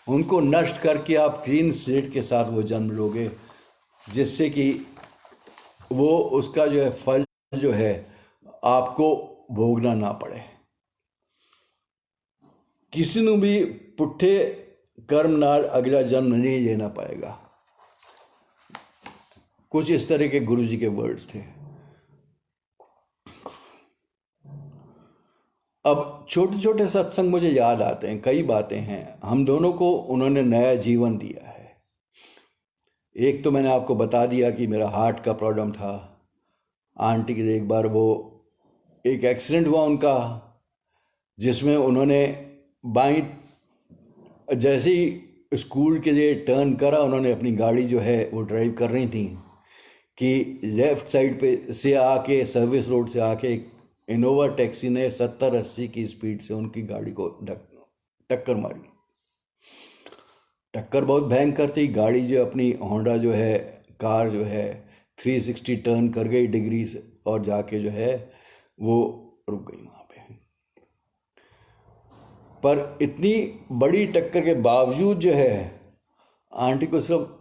उनको नष्ट करके आप क्लीन स्लेट के साथ वो जन्म लोगे, जिससे कि वो उसका जो है फल जो है आपको भोगना ना पड़े। किसी ने भी पुट्ठे कर्म नाल अगला जन्म नहीं लेना पाएगा। कुछ इस तरह के गुरुजी के वर्ड्स थे। अब छोटे छोटे सत्संग मुझे याद आते हैं, कई बातें हैं। हम दोनों को उन्होंने नया जीवन दिया है। एक तो मैंने आपको बता दिया कि मेरा हार्ट का प्रॉब्लम था। आंटी के लिए एक बार वो एक एक्सीडेंट हुआ उनका, जिसमें उन्होंने बाईं जैसे ही स्कूल के लिए टर्न करा, उन्होंने अपनी गाड़ी जो है वो ड्राइव कर रही थी कि लेफ्ट साइड पे से आके, सर्विस रोड से आके एक इनोवा टैक्सी ने 70-80 की स्पीड से उनकी गाड़ी को टक्कर मारी। टक्कर बहुत भयंकर थी। गाड़ी जो अपनी होंडा जो है, कार जो है 360 टर्न कर गई डिग्री से और जाके जो है वो रुक गई वहाँ पे। पर इतनी बड़ी टक्कर के बावजूद जो है आंटी को सिर्फ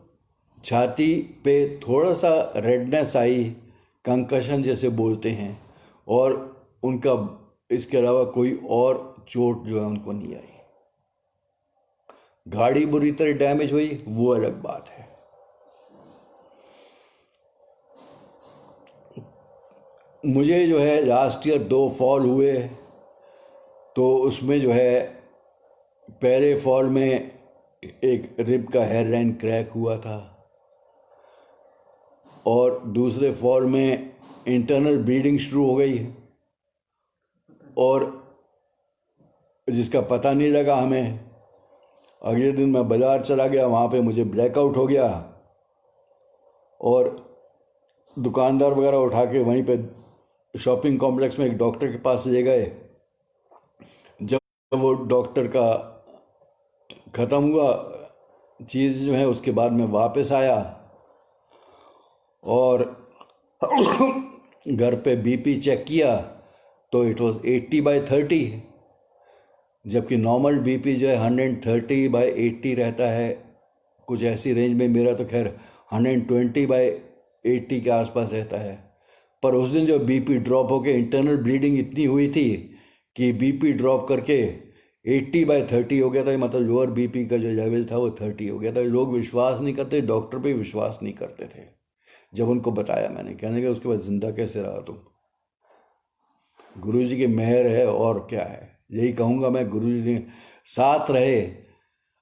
छाती पे थोड़ा सा रेडनेस आई, कंकशन जैसे बोलते हैं, और उनका इसके अलावा कोई और चोट जो है उनको नहीं आई। गाड़ी बुरी तरह डैमेज हुई वो अलग बात है। मुझे जो है लास्ट ईयर 2 फॉल हुए, तो उसमें जो है पहले फॉल में एक रिब का हेयरलाइन क्रैक हुआ था और दूसरे फॉल में इंटरनल ब्लीडिंग शुरू हो गई और जिसका पता नहीं लगा हमें। अगले दिन मैं बाज़ार चला गया, वहाँ पे मुझे ब्लैकआउट हो गया और दुकानदार वगैरह उठा के वहीं पे शॉपिंग कॉम्प्लेक्स में एक डॉक्टर के पास ले गए। जब वो डॉक्टर का ख़त्म हुआ चीज़ जो है, उसके बाद मैं वापस आया और घर पे बीपी चेक किया तो इट वाज 80/30, जबकि नॉर्मल बीपी जो है 130/80 रहता है, कुछ ऐसी रेंज में। मेरा तो खैर 120/80 के आसपास रहता है। पर उस दिन जो बीपी ड्रॉप होके इंटरनल ब्लीडिंग इतनी हुई थी कि बीपी ड्रॉप करके 80/30 हो गया था। मतलब लोअर बीपी का जो लेवल था वो 30 हो गया था। लोग विश्वास नहीं करते, डॉक्टर भी विश्वास नहीं करते थे। जब उनको बताया मैंने, कहने का उसके बाद जिंदा कैसे रहा तुम? गुरुजी की मेहर है और क्या है, यही कहूँगा मैं। गुरुजी ने साथ रहे।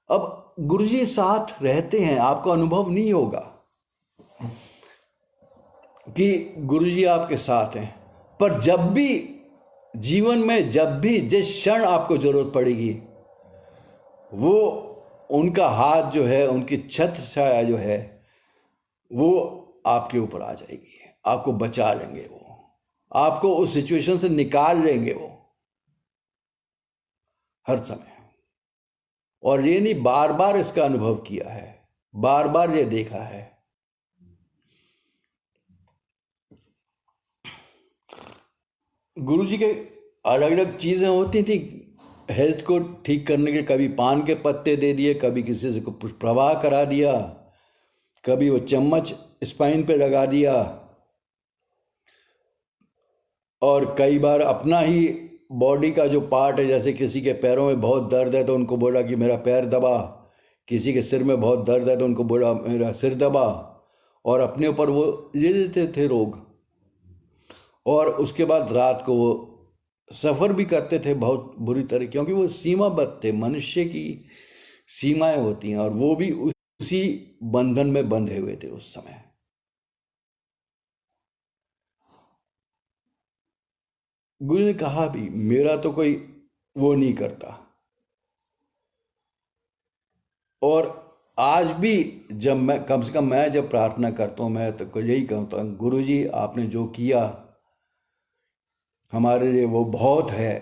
अब गुरुजी साथ रहते हैं, आपको अनुभव नहीं होगा कि गुरुजी आपके साथ हैं, पर जब भी जीवन में, जब भी जिस क्षण आपको जरूरत पड़ेगी, वो उनका हाथ जो है, उनकी छत्र छाया जो है वो आपके ऊपर आ जाएगी। आपको बचा लेंगे, वो आपको उस सिचुएशन से निकाल लेंगे वो हर समय। और ये नहीं, बार बार इसका अनुभव किया है, बार बार ये देखा है। गुरुजी के अलग अलग चीजें होती थी हेल्थ को ठीक करने के। कभी पान के पत्ते दे दिए, कभी किसी से को प्रवाह करा दिया, कभी वो चम्मच स्पाइन पे लगा दिया, और कई बार अपना ही बॉडी का जो पार्ट है, जैसे किसी के पैरों में बहुत दर्द है तो उनको बोला कि मेरा पैर दबा, किसी के सिर में बहुत दर्द है तो उनको बोला मेरा सिर दबा, और अपने ऊपर वो ले लेते थे रोग। और उसके बाद रात को वो सफ़र भी करते थे बहुत बुरी तरह, क्योंकि वो सीमाबद्ध थे। मनुष्य की सीमाएं होती हैं, और वो भी उसी बंधन में बंधे हुए थे उस समय। गुरु ने कहा भी मेरा तो कोई वो नहीं करता। और आज भी जब मैं, कम से कम मैं जब प्रार्थना करता हूँ, मैं तो यही कहता हूँ, गुरु जी आपने जो किया हमारे लिए वो बहुत है।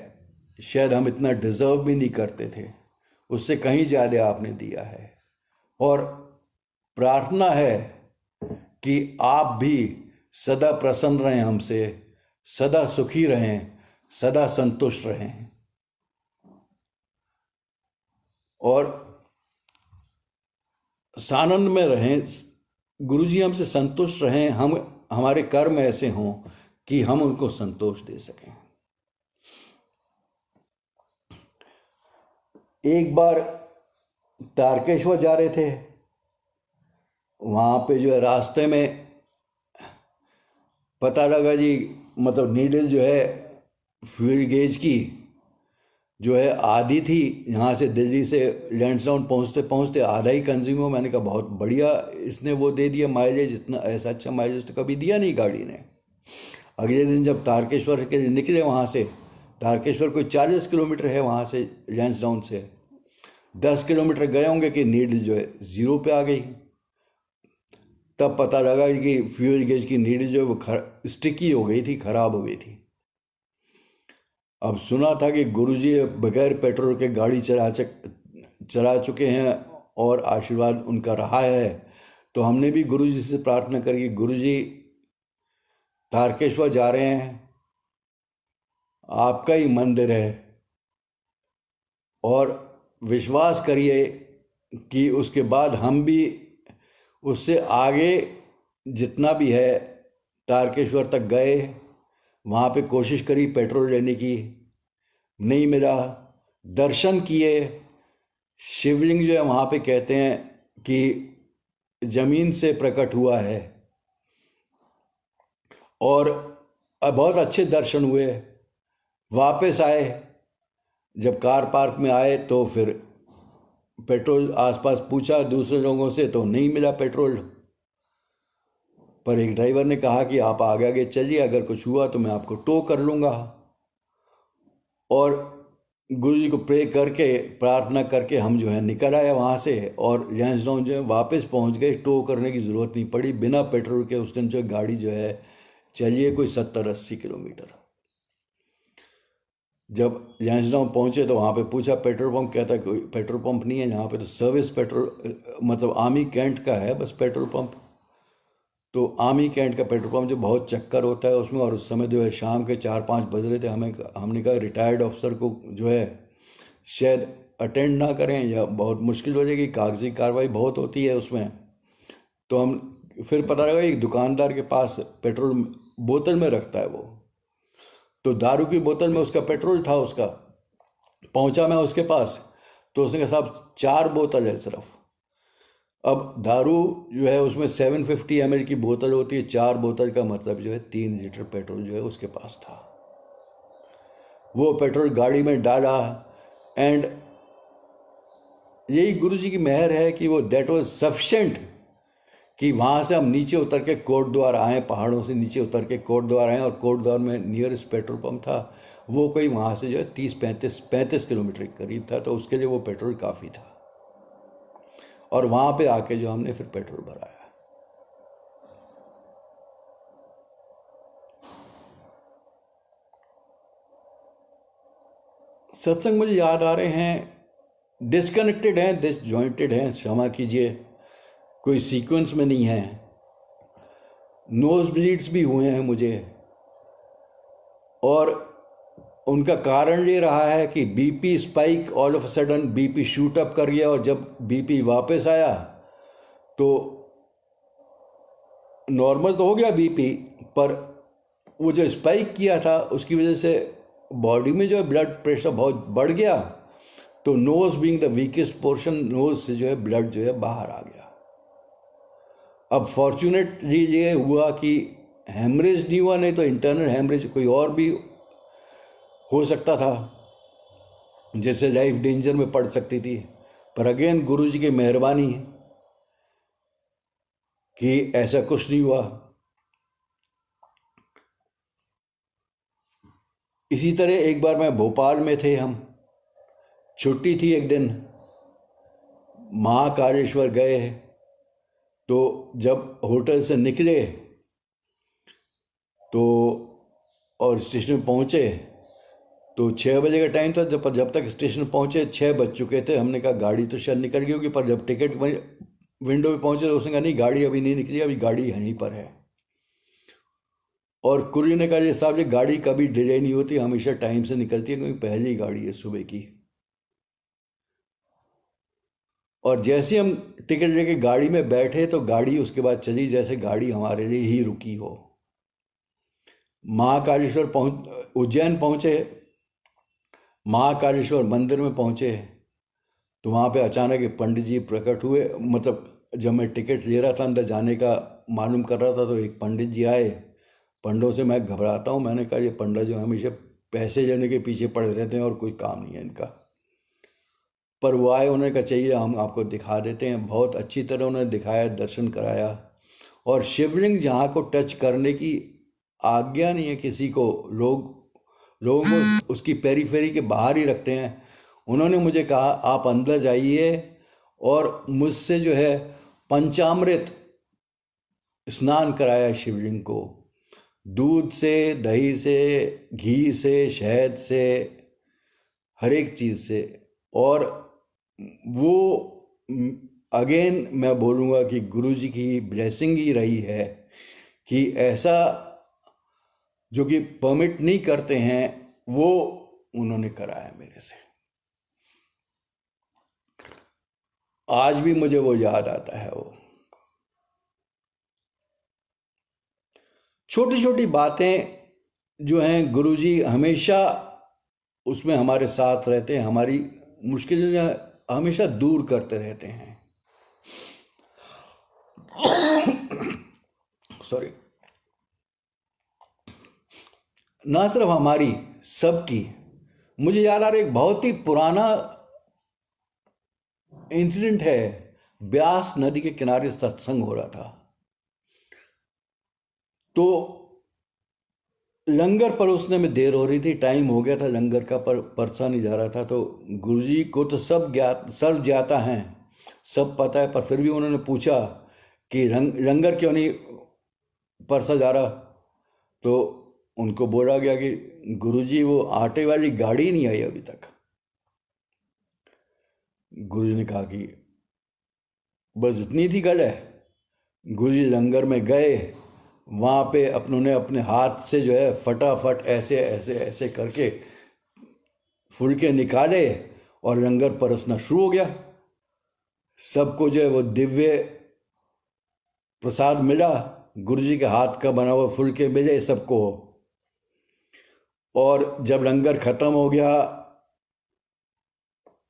शायद हम इतना डिजर्व भी नहीं करते थे, उससे कहीं ज़्यादा आपने दिया है। और प्रार्थना है कि आप भी सदा प्रसन्न रहें हमसे, सदा सुखी रहें, सदा संतुष्ट रहें, और सानंद में रहें। गुरुजी हमसे संतुष्ट रहें, हम हमारे कर्म ऐसे हों कि हम उनको संतोष दे सकें। एक बार तारकेश्वर जा रहे थे, वहाँ पे जो है रास्ते में पता लगा जी, मतलब नीडल जो है फ्यूल गेज की जो है आधी थी, यहाँ से दिल्ली से लैंसडाउन पहुँचते पहुँचते आधा ही कंज्यूम हुआ। मैंने कहा बहुत बढ़िया, इसने वो दे दिया माइलेज, इतना ऐसा अच्छा माइलेज तो कभी दिया नहीं गाड़ी ने। अगले दिन जब तारकेश्वर के निकले वहाँ से, तारकेश्वर कोई 40 किलोमीटर है वहाँ से लैंसडाउन से, 10 किलोमीटर गए होंगे कि नीडल जो है 0 पे आ गई। तब पता लगा कि फ्यूल गेज की नीडल जो है वो स्टिकी हो गई थी, खराब हो गई थी। अब सुना था कि गुरुजी बगैर पेट्रोल के गाड़ी चला चुके हैं और आशीर्वाद उनका रहा है। तो हमने भी गुरुजी से प्रार्थना करी, गुरुजी तारकेश्वर जा रहे हैं, आपका ही मंदिर है, और विश्वास करिए कि उसके बाद हम भी उससे आगे जितना भी है तारकेश्वर तक गए, वहाँ पे कोशिश करी पेट्रोल लेने की, नहीं मिला। दर्शन किए, शिवलिंग जो है वहाँ पे कहते हैं कि जमीन से प्रकट हुआ है, और बहुत अच्छे दर्शन हुए। वापस आए, जब कार पार्क में आए तो फिर पेट्रोल आसपास पूछा दूसरे लोगों से तो नहीं मिला पेट्रोल। पर एक ड्राइवर ने कहा कि आप आगे आगे चलिए, अगर कुछ हुआ तो मैं आपको टो कर लूँगा। और गुरु जी को प्रे करके, प्रार्थना करके हम जो है निकल आए वहाँ से, और लैंसडाउन जो है वापस पहुँच गए। टो करने की ज़रूरत नहीं पड़ी, बिना पेट्रोल के उस दिन जो गाड़ी जो है चलिए कोई 70-80 किलोमीटर। जब लैंसडाउन पहुँचे तो वहाँ पे पूछा पेट्रोल पंप, कहता है कोई पेट्रोल पंप नहीं है यहाँ पे, तो सर्विस पेट्रोल मतलब आर्मी कैंट का है बस पेट्रोल पंप। तो आर्मी कैंट का पेट्रोल पंप जो बहुत चक्कर होता है उसमें, और उस समय जो है शाम के 4-5 बज रहे थे। हमने कहा रिटायर्ड अफसर को जो है शायद अटेंड ना करें या बहुत मुश्किल हो जाएगी, कागजी कार्रवाई बहुत होती है उसमें। तो हम फिर पता लगा एक दुकानदार के पास पेट्रोल बोतल में रखता है वो, तो दारू की बोतल में उसका पेट्रोल था। उसका पहुंचा मैं उसके पास, तो उसने कहा साहब 4 बोतल है सिर्फ। अब दारू जो है उसमें 750 ml की बोतल होती है, 4 बोतल का मतलब जो है 3 लीटर पेट्रोल जो है उसके पास था। वो पेट्रोल गाड़ी में डाला, एंड यही गुरु जी की मेहर है कि वो दैट वाज सफिशेंट कि वहाँ से हम नीचे उतर के कोट द्वार आए, पहाड़ों से नीचे उतर के कोट द्वार आए, और कोट द्वार में नियरेस्ट पेट्रोल पंप था वो कोई वहाँ से जो है 30-35 किलोमीटर के करीब था। तो उसके लिए वो पेट्रोल काफ़ी था, और वहाँ पे आके जो हमने फिर पेट्रोल भराया। सत्संग मुझे याद आ रहे हैं, डिस्कनेक्टेड हैं, डिसजॉइंटेड हैं, क्षमा कीजिए, कोई सीक्वेंस में नहीं है। नोज ब्लीड्स भी हुए हैं मुझे, और उनका कारण ये रहा है कि BP spike, all of a sudden BP shoot up कर गया, और जब बीपी वापस आया तो नॉर्मल तो हो गया बीपी, पर वो जो स्पाइक किया था उसकी वजह से बॉडी में जो ब्लड प्रेशर बहुत बढ़ गया, तो nose being the weakest portion, nose से जो है ब्लड जो है बाहर आ गया। अब फॉर्चुनेटली ये हुआ कि हेमरेज नहीं हुआ, नहीं तो इंटरनल हेमरेज कोई और भी हो सकता था, जैसे लाइफ डेंजर में पड़ सकती थी। पर अगेन गुरुजी की मेहरबानी कि ऐसा कुछ नहीं हुआ। इसी तरह एक बार मैं भोपाल में थे, हम छुट्टी थी, एक दिन महाकालेश्वर गए। तो जब होटल से निकले तो और स्टेशन में पहुंचे तो 6 बजे का टाइम था। जब तक स्टेशन पहुंचे 6 बज चुके थे। हमने कहा गाड़ी तो शायद निकल गई होगी, पर जब टिकट विंडो पे पहुंचे तो उसने कहा नहीं, गाड़ी अभी नहीं निकली, अभी गाड़ी यहीं पर है। और कुरियर ने कहा साहब ये गाड़ी कभी डिले नहीं होती, हमेशा टाइम से निकलती है, क्योंकि पहली गाड़ी है सुबह की। और जैसे हम टिकट लेके गाड़ी में बैठे तो गाड़ी उसके बाद चली, जैसे गाड़ी हमारे लिए ही रुकी हो। महाकालेश्वर उज्जैन पहुंचे, महाकालेश्वर मंदिर में पहुंचे तो वहाँ पे अचानक एक पंडित जी प्रकट हुए। मतलब जब मैं टिकट ले रहा था अंदर जाने का, मालूम कर रहा था, तो एक पंडित जी आए। पंडों से मैं घबराता हूँ, मैंने कहा ये पंडित जो हमेशा पैसे लेने के पीछे पड़े रहते हैं और कोई काम नहीं है इनका। पर वो आए, उन्होंने कहा चाहिए हम आपको दिखा देते हैं। बहुत अच्छी तरह उन्होंने दिखाया, दर्शन कराया। और शिवलिंग जहाँ को टच करने की आज्ञा नहीं है किसी को, लोगों को उसकी पेरीफेरी के बाहर ही रखते हैं। उन्होंने मुझे कहा आप अंदर जाइए और मुझसे जो है पंचामृत स्नान कराया शिवलिंग को, दूध से, दही से, घी से, शहद से, हर एक चीज़ से। और वो अगेन मैं बोलूँगा कि गुरुजी की ब्लेसिंग ही रही है कि ऐसा जो कि परमिट नहीं करते हैं वो उन्होंने कराया मेरे से। आज भी मुझे वो याद आता है। वो छोटी छोटी बातें जो हैं, गुरुजी हमेशा उसमें हमारे साथ रहते हैं, हमारी मुश्किलें हमेशा दूर करते रहते हैं। सॉरी। ना सिर्फ हमारी, सबकी। मुझे याद आ रहा है एक बहुत ही पुराना इंसिडेंट है। ब्यास नदी के किनारे सत्संग हो रहा था, तो लंगर परोसने में देर हो रही थी, टाइम हो गया था लंगर का, पर परसा नहीं जा रहा था। तो गुरुजी को तो सब सर्व जाता है, सब पता है, पर फिर भी उन्होंने पूछा कि लंगर क्यों नहीं परसा जा रहा। तो उनको बोला गया कि गुरुजी वो आटे वाली गाड़ी नहीं आई अभी तक। गुरुजी ने कहा कि बस इतनी थी गल है। गुरुजी लंगर में गए, वहाँ पे उन्होंने अपने हाथ से जो है फटाफट ऐसे ऐसे ऐसे करके फुलके निकाले और लंगर परसना शुरू हो गया। सबको जो है वो दिव्य प्रसाद मिला, गुरुजी के हाथ का बना हुआ फुलके मिले सबको। और जब लंगर खत्म हो गया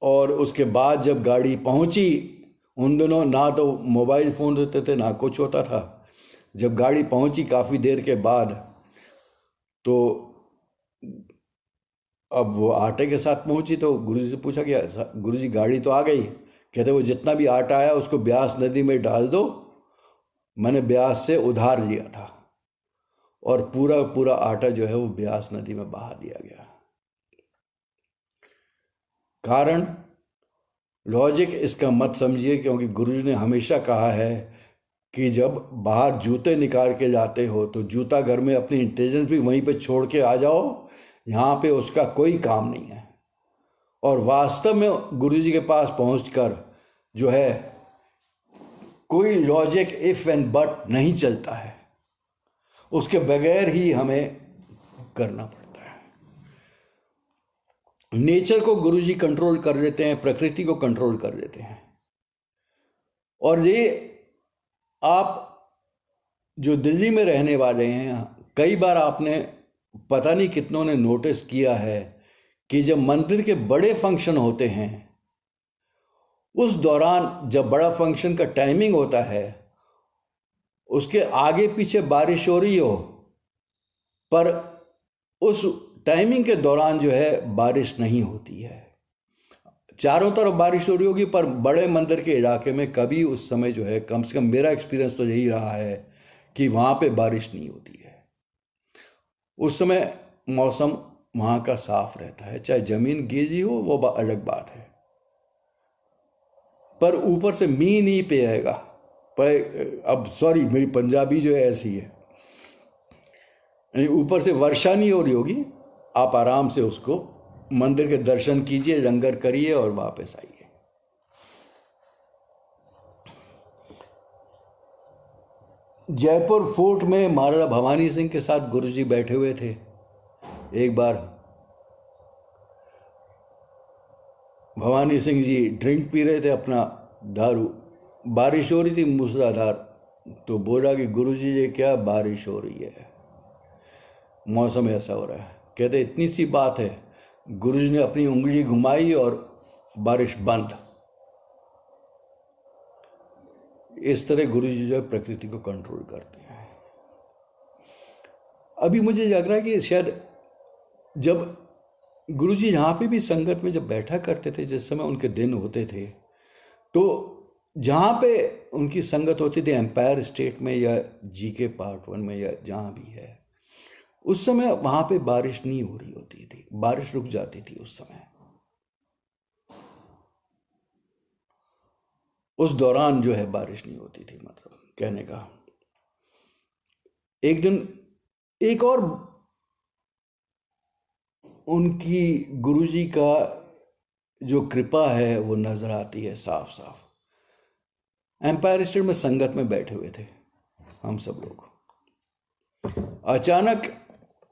और उसके बाद जब गाड़ी पहुंची, उन दिनों ना तो मोबाइल फ़ोन होते थे ना कुछ होता था। जब गाड़ी पहुंची काफ़ी देर के बाद, तो अब वो आटे के साथ पहुंची, तो गुरुजी से पूछा कि गुरुजी गाड़ी तो आ गई। कहते वो जितना भी आटा आया उसको ब्यास नदी में डाल दो, मैंने ब्यास से उधार लिया था। और पूरा पूरा आटा जो है वो ब्यास नदी में बहा दिया गया। कारण लॉजिक इसका मत समझिए, क्योंकि गुरुजी ने हमेशा कहा है कि जब बाहर जूते निकाल के जाते हो तो जूता घर में अपनी इंटेलिजेंस भी वहीं पे छोड़ के आ जाओ, यहाँ पे उसका कोई काम नहीं है। और वास्तव में गुरुजी के पास पहुंचकर जो है कोई लॉजिक इफ एंड बट नहीं चलता है, उसके बगैर ही हमें करना पड़ता है। नेचर को गुरुजी कंट्रोल कर लेते हैं, प्रकृति को कंट्रोल कर लेते हैं। और ये आप जो दिल्ली में रहने वाले हैं, कई बार आपने, पता नहीं कितनों ने नोटिस किया है कि जब मंदिर के बड़े फंक्शन होते हैं, उस दौरान जब बड़ा फंक्शन का टाइमिंग होता है, उसके आगे पीछे बारिश हो रही हो, पर उस टाइमिंग के दौरान जो है बारिश नहीं होती है। चारों तरफ बारिश हो रही होगी, पर बड़े मंदिर के इलाके में कभी उस समय जो है, कम से कम मेरा एक्सपीरियंस तो यही रहा है कि वहाँ पे बारिश नहीं होती है। उस समय मौसम वहाँ का साफ रहता है, चाहे जमीन गीली हो वो अलग बात है, पर ऊपर से मींह नहीं पे आएगा। पर अब सॉरी, मेरी पंजाबी जो है ऐसी है, ऊपर से वर्षा नहीं हो रही होगी, आप आराम से उसको मंदिर के दर्शन कीजिए, लंगर करिए और वापस आइए। जयपुर फोर्ट में महाराजा भवानी सिंह के साथ गुरुजी बैठे हुए थे। एक बार भवानी सिंह जी ड्रिंक पी रहे थे अपना दारू, बारिश हो रही थी मूसलाधार, तो बोला कि गुरुजी ये क्या बारिश हो रही है, मौसम ऐसा हो रहा है। कहते इतनी सी बात है, गुरुजी ने अपनी उंगली घुमाई और बारिश बंद। इस तरह गुरुजी जो है प्रकृति को कंट्रोल करते हैं। अभी मुझे लग रहा है कि शायद जब गुरुजी यहाँ पे भी संगत में जब बैठा करते थे, जिस समय उनके दिन होते थे, तो जहाँ पे उनकी संगत होती थी, एम्पायर स्टेट में या जीके पार्ट 1 में या जहाँ भी है, उस समय वहाँ पे बारिश नहीं हो रही होती थी, बारिश रुक जाती थी उस समय। उस दौरान जो है बारिश नहीं होती थी, मतलब कहने का। एक दिन एक और उनकी गुरुजी का जो कृपा है वो नजर आती है साफ साफ। एम्पायर स्टेट में संगत में बैठे हुए थे हम सब लोग, अचानक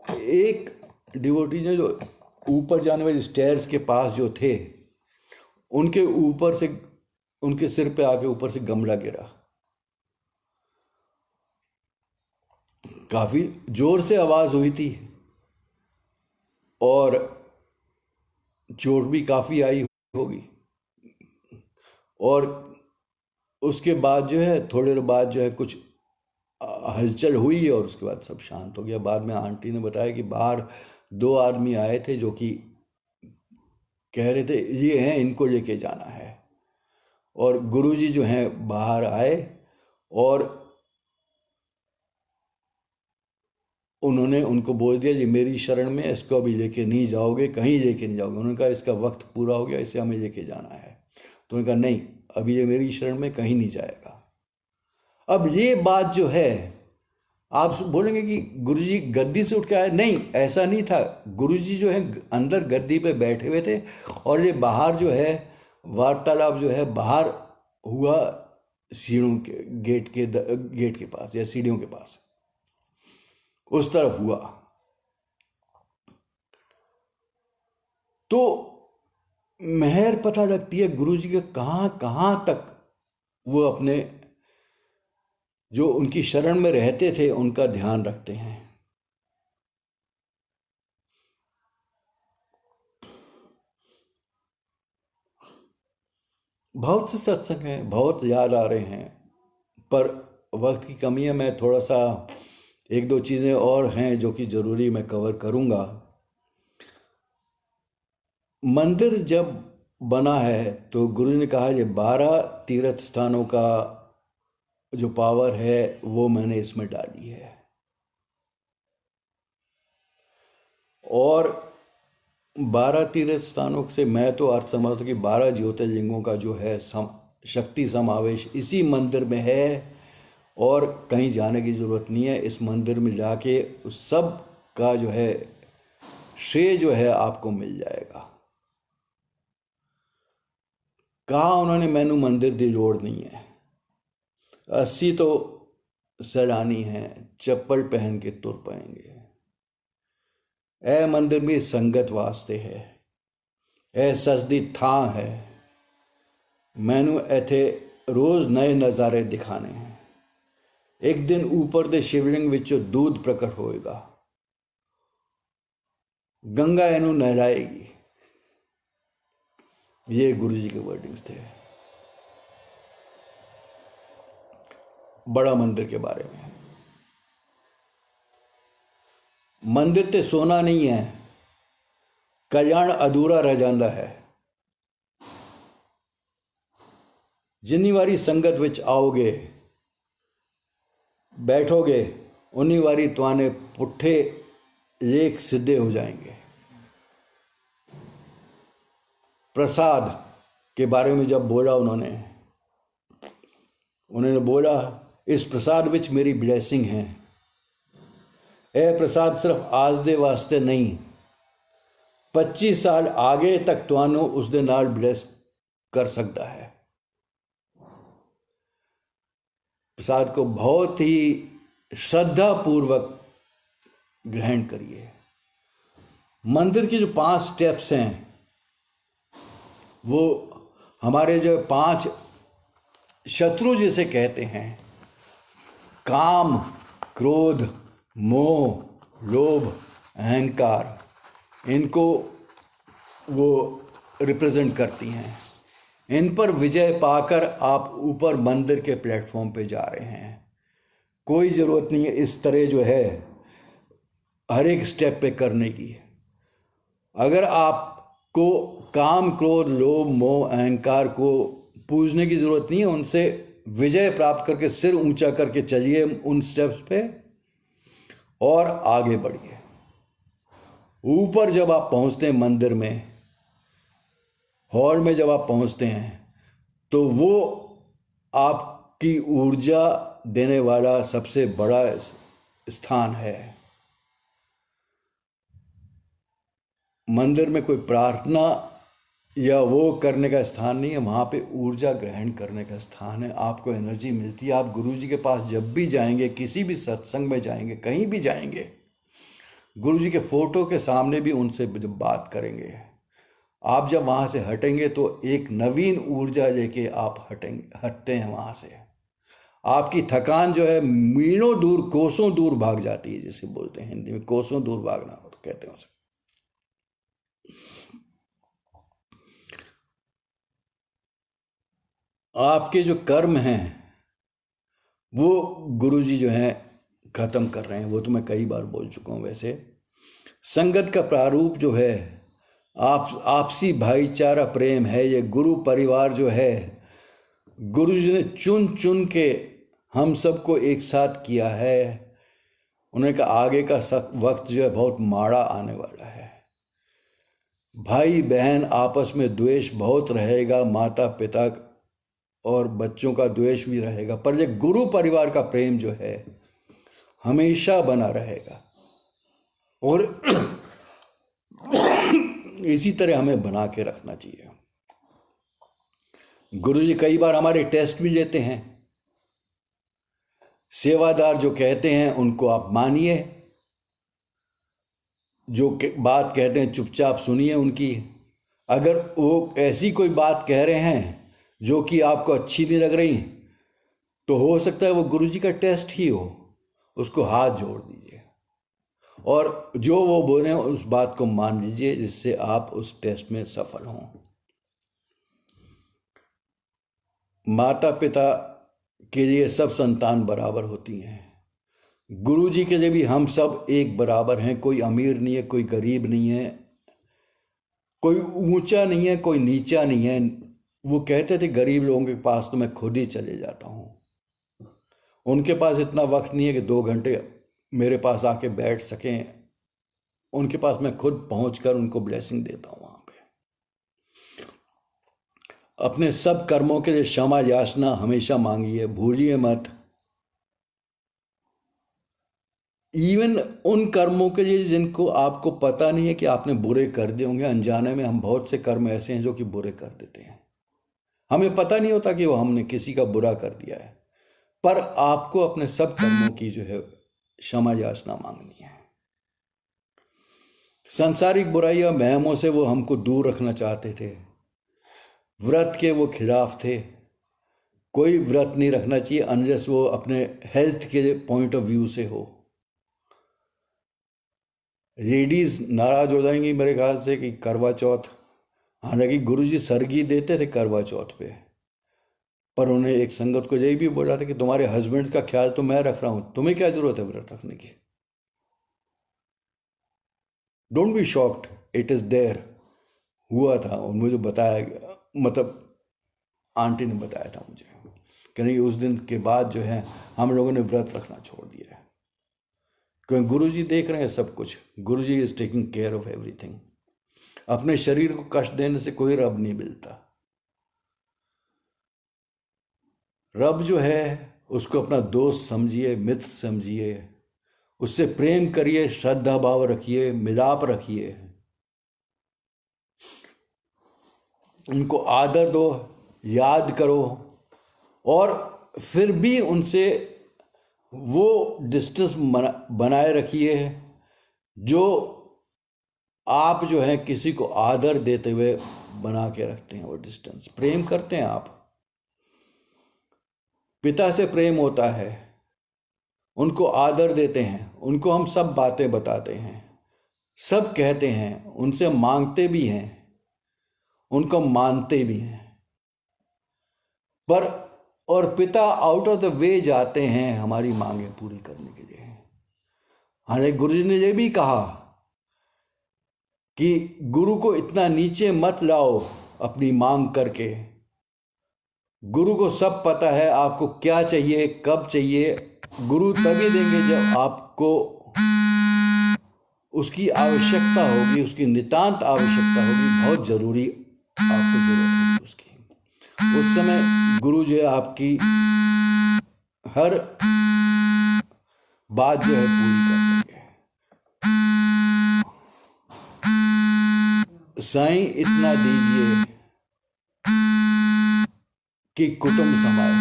एक डिवोटी ने जो ऊपर जाने वाले स्टेयर्स के पास जो थे, उनके ऊपर से, उनके सिर पे आके ऊपर से गमला गिरा। काफी जोर से आवाज हुई थी और चोट भी काफी आई होगी। और उसके बाद जो है, थोड़ी देर बाद जो है कुछ हलचल हुई और उसके बाद सब शांत हो गया। बाद में आंटी ने बताया कि बाहर 2 आदमी आए थे जो कि कह रहे थे ये हैं, इनको लेके जाना है। और गुरुजी जो हैं बाहर आए और उन्होंने उनको बोल दिया, जी मेरी शरण में, इसको अभी लेके नहीं जाओगे, कहीं लेके नहीं जाओगे। उन्होंने कहा इसका वक्त पूरा हो गया, इसे हमें लेके जाना है। तो उन्होंने कहा नहीं, अभी ये मेरी शरण में कहीं नहीं जाएगा। अब ये बात जो है, आप बोलेंगे कि गुरुजी गद्दी से उठ के आए, नहीं, ऐसा नहीं था। गुरुजी जो है अंदर गद्दी पे बैठे हुए थे और ये बाहर जो है वार्तालाप जो है बाहर हुआ, सीढ़ियों के गेट के पास या सीढ़ियों के पास, उस तरफ हुआ। तो मेहर पता लगती है गुरुजी के कहां कहां तक वो अपने जो उनकी शरण में रहते थे उनका ध्यान रखते हैं। बहुत से सत्संग हैं, बहुत याद आ रहे हैं, पर वक्त की कमी है। मैं थोड़ा सा 1-2 चीज़ें और हैं जो कि ज़रूरी मैं कवर करूँगा। मंदिर जब बना है तो गुरु ने कहा ये 12 तीर्थ स्थानों का जो पावर है वो मैंने इसमें डाली है, और 12 तीर्थ स्थानों से मैं तो अर्थ समझता हूँ कि 12 ज्योतिर्लिंगों का जो है शक्ति समावेश इसी मंदिर में है, और कहीं जाने की ज़रूरत नहीं है। इस मंदिर में जाके उस सब का जो है श्रेय जो है आपको मिल जाएगा। कहा उन्होंने, मैनू मंदिर दी लोड़ नहीं है, 80 तो सैलानी हैं, चप्पल पहन के तुर पाएंगे। ए मंदिर में संगत वास्ते है, ए सजदी थां है, मैनू इथे रोज नए नज़ारे दिखाने हैं। एक दिन ऊपर दे शिवलिंग विचों दूध प्रकट होएगा, गंगा इनू नहलाएगी, ये गुरु जी के वर्डिंग्स थे बड़ा मंदिर के बारे में। मंदिर ते सोना नहीं है, कल्याण अधूरा रह जाता है। जिन्नी वारी संगत विच आओगे बैठोगे उन्नी वारी तुआने पुट्ठे लेख सीधे हो जाएंगे। प्रसाद के बारे में जब बोला उन्होंने बोला इस प्रसाद विच मेरी ब्लैसिंग है। यह प्रसाद सिर्फ आज दे वास्ते नहीं, 25 साल आगे तक तुहानू उस दे नाल ब्लैस कर सकता है। प्रसाद को बहुत ही श्रद्धा पूर्वक ग्रहण करिए। मंदिर के जो 5 स्टेप्स हैं वो हमारे जो 5 शत्रु जिसे कहते हैं, काम, क्रोध, मोह, लोभ, अहंकार, इनको वो रिप्रेजेंट करती हैं। इन पर विजय पाकर आप ऊपर मंदिर के प्लेटफॉर्म पे जा रहे हैं। कोई ज़रूरत नहीं है इस तरह जो है हर एक स्टेप पे करने की। अगर आपको काम, क्रोध, लोभ, मोह, अहंकार को पूजने की ज़रूरत नहीं है, उनसे विजय प्राप्त करके सिर ऊंचा करके चलिए उन स्टेप्स पे और आगे बढ़िए। ऊपर जब आप पहुंचते हैं मंदिर में, हॉल में जब आप पहुंचते हैं तो वो आपकी ऊर्जा देने वाला सबसे बड़ा स्थान है। मंदिर में कोई प्रार्थना या वो करने का स्थान नहीं है, वहाँ पे ऊर्जा ग्रहण करने का स्थान है। आपको एनर्जी मिलती है। आप गुरु जी के पास जब भी जाएंगे, किसी भी सत्संग में जाएंगे, कहीं भी जाएंगे, गुरु जी के फोटो के सामने भी उनसे जब बात करेंगे, आप जब वहाँ से हटेंगे तो एक नवीन ऊर्जा लेके आप हटते हैं वहाँ से। आपकी थकान जो है मीलों दूर, कोसों दूर भाग जाती है, जिसे बोलते हैं हिंदी में कोसों दूर भागना तो कहते हैं उसे। आपके जो कर्म हैं वो गुरुजी जो हैं खत्म कर रहे हैं। वो तो मैं कई बार बोल चुका हूँ। वैसे संगत का प्रारूप जो है आपसी भाईचारा प्रेम है। ये गुरु परिवार जो है, गुरु जी ने चुन चुन के हम सबको एक साथ किया है। उन्होंने कहा आगे का वक्त जो है बहुत माड़ा आने वाला है। भाई बहन आपस में द्वेष बहुत रहेगा, माता पिता और बच्चों का द्वेष भी रहेगा, पर ये गुरु परिवार का प्रेम जो है हमेशा बना रहेगा। और इसी तरह हमें बना के रखना चाहिए। गुरु जी कई बार हमारे टेस्ट भी लेते हैं। सेवादार जो कहते हैं उनको आप मानिए, जो बात कहते हैं चुपचाप सुनिए उनकी। अगर वो ऐसी कोई बात कह रहे हैं जो कि आपको अच्छी नहीं लग रही, तो हो सकता है वो गुरु जी का टेस्ट ही हो। उसको हाथ जोड़ दीजिए और जो वो बोले उस बात को मान लीजिए, जिससे आप उस टेस्ट में सफल हों। माता पिता के लिए सब संतान बराबर होती हैं। गुरु जी के लिए भी हम सब एक बराबर हैं। कोई अमीर नहीं है, कोई गरीब नहीं है, कोई ऊंचा नहीं है, कोई नीचा नहीं है। वो कहते थे गरीब लोगों के पास तो मैं खुद ही चले जाता हूँ। उनके पास इतना वक्त नहीं है कि 2 घंटे मेरे पास आके बैठ सकें। उनके पास मैं खुद पहुंचकर उनको ब्लेसिंग देता हूँ वहाँ पे। अपने सब कर्मों के लिए क्षमा याचना हमेशा मांगिए, भूलिए मत। इवन उन कर्मों के लिए जिनको आपको पता नहीं है कि आपने बुरे कर दिए होंगे। अनजाने में हम बहुत से कर्म ऐसे हैं जो कि बुरे कर देते हैं। हमें पता नहीं होता कि वो हमने किसी का बुरा कर दिया है, पर आपको अपने सब कर्मों की जो है क्षमा याचना मांगनी है। सांसारिक बुराइयां महमों से वो हमको दूर रखना चाहते थे। व्रत के वो खिलाफ थे। कोई व्रत नहीं रखना चाहिए अनलेस वो अपने हेल्थ के पॉइंट ऑफ व्यू से हो। लेडीज नाराज हो जाएंगी मेरे ख्याल से कि करवा चौथ हालांकि गुरुजी सरगी देते थे करवा चौथ पे, पर उन्हें एक संगत को यही भी बोला था कि तुम्हारे हस्बैंड का ख्याल तो मैं रख रहा हूं, तुम्हें क्या जरूरत है व्रत रखने की। Don't be shocked, it is there. हुआ था और मुझे बताया गया, मतलब आंटी ने बताया था मुझे कि नहीं, उस दिन के बाद जो है हम लोगों ने व्रत रखना छोड़ दिया है, क्योंकि गुरुजी देख रहे हैं सब कुछ। Guruji is taking care of everything. अपने शरीर को कष्ट देने से कोई रब नहीं मिलता। रब जो है उसको अपना दोस्त समझिए, मित्र समझिए, उससे प्रेम करिए, श्रद्धा भाव रखिए, मिलाप रखिए, उनको आदर दो, याद करो, और फिर भी उनसे वो डिस्टेंस बनाए रखिए जो आप जो है किसी को आदर देते हुए बना के रखते हैं। वो डिस्टेंस प्रेम करते हैं आप, पिता से प्रेम होता है, उनको आदर देते हैं, उनको हम सब बातें बताते हैं, सब कहते हैं, उनसे मांगते भी हैं, उनको मानते भी हैं, पर और पिता आउट ऑफ द वे जाते हैं हमारी मांगें पूरी करने के लिए। हालांकि गुरु जी ने यह भी कहा कि गुरु को इतना नीचे मत लाओ अपनी मांग करके। गुरु को सब पता है आपको क्या चाहिए, कब चाहिए। गुरु तभी देंगे जब आपको उसकी आवश्यकता होगी, उसकी नितांत आवश्यकता होगी, बहुत जरूरी आपको जरूरत होगी उसकी। उस समय गुरु जो है आपकी हर बात जो है पूरी कर देंगे। साईं इतना दीजिए कि कुटुंब समाए।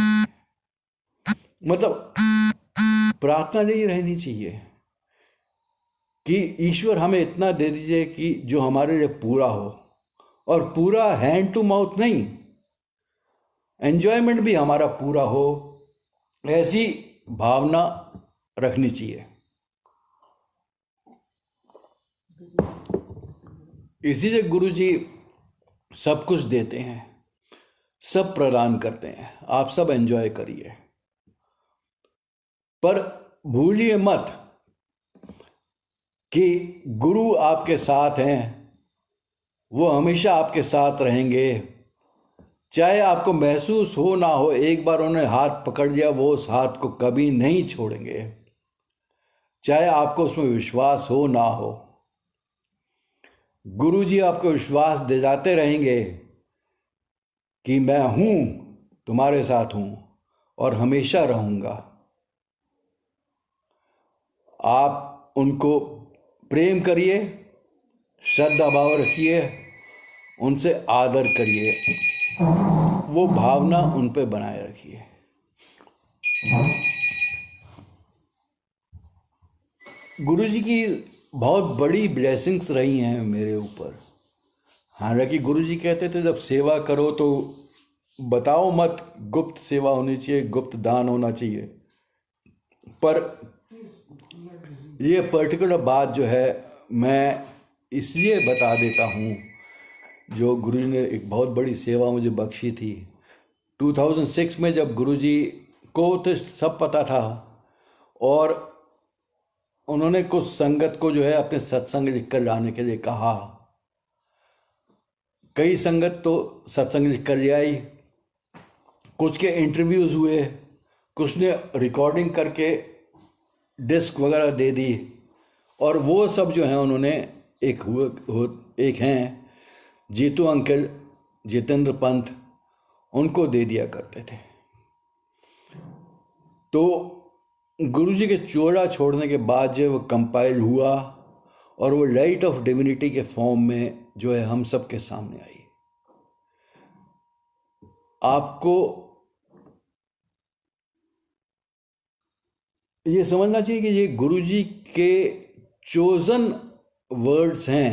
मतलब प्रार्थना यही रहनी चाहिए कि ईश्वर हमें इतना दे दीजिए कि जो हमारे लिए पूरा हो, और पूरा हैंड टू माउथ नहीं, एंजॉयमेंट भी हमारा पूरा हो, ऐसी भावना रखनी चाहिए। इसीलिए गुरु जी सब कुछ देते हैं, सब प्रदान करते हैं, आप सब एंजॉय करिए, पर भूलिए मत कि गुरु आपके साथ हैं, वो हमेशा आपके साथ रहेंगे। चाहे आपको महसूस हो ना हो, एक बार उन्होंने हाथ पकड़ लिया, वो उस हाथ को कभी नहीं छोड़ेंगे, चाहे आपको उसमें विश्वास हो ना हो। गुरु जी आपको विश्वास दिलाते रहेंगे कि मैं हूं, तुम्हारे साथ हूं और हमेशा रहूंगा। आप उनको प्रेम करिए, श्रद्धा भाव रखिए, उनसे आदर करिए, वो भावना उन पे बनाए रखिए। गुरु जी की बहुत बड़ी ब्लेसिंग्स रही हैं मेरे ऊपर। हालांकि गुरु जी कहते थे जब सेवा करो तो बताओ मत, गुप्त सेवा होनी चाहिए, गुप्त दान होना चाहिए। पर ये पर्टिकुलर बात जो है मैं इसलिए बता देता हूँ, जो गुरु जी ने एक बहुत बड़ी सेवा मुझे बख्शी थी। 2006 में जब गुरु जी को तो सब पता था, और उन्होंने कुछ संगत को जो है अपने सत्संग लिख कर लाने के लिए कहा। कई संगत तो सत्संग लिख कर ले आई, कुछ के इंटरव्यूज हुए, कुछ ने रिकॉर्डिंग करके डिस्क वगैरह दे दी, और वो सब जो है उन्होंने एक हैं जीतू अंकल, जितेंद्र पंत, उनको दे दिया करते थे। तो गुरुजी के चोला छोड़ने के बाद जो वो कंपाइल हुआ, और वो लाइट ऑफ डिविनिटी के फॉर्म में जो है हम सब के सामने आई। आपको ये समझना चाहिए कि ये गुरुजी के चोजन वर्ड्स हैं,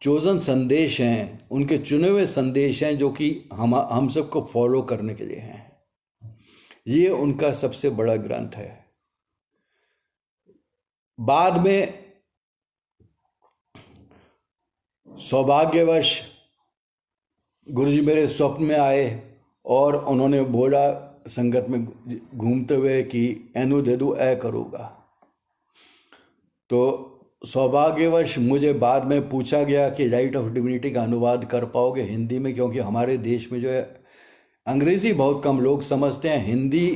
चोजन संदेश हैं, उनके चुने हुए संदेश हैं, जो कि हम सबको फॉलो करने के लिए हैं। ये उनका सबसे बड़ा ग्रंथ है। बाद में सौभाग्यवश गुरु जी मेरे स्वप्न में आए और उन्होंने बोला संगत में घूमते हुए कि एनु दे दू ऐ करूँगा। तो सौभाग्यवश मुझे बाद में पूछा गया कि लाइट ऑफ डिविनिटी का अनुवाद कर पाओगे हिंदी में, क्योंकि हमारे देश में जो है अंग्रेजी बहुत कम लोग समझते हैं, हिंदी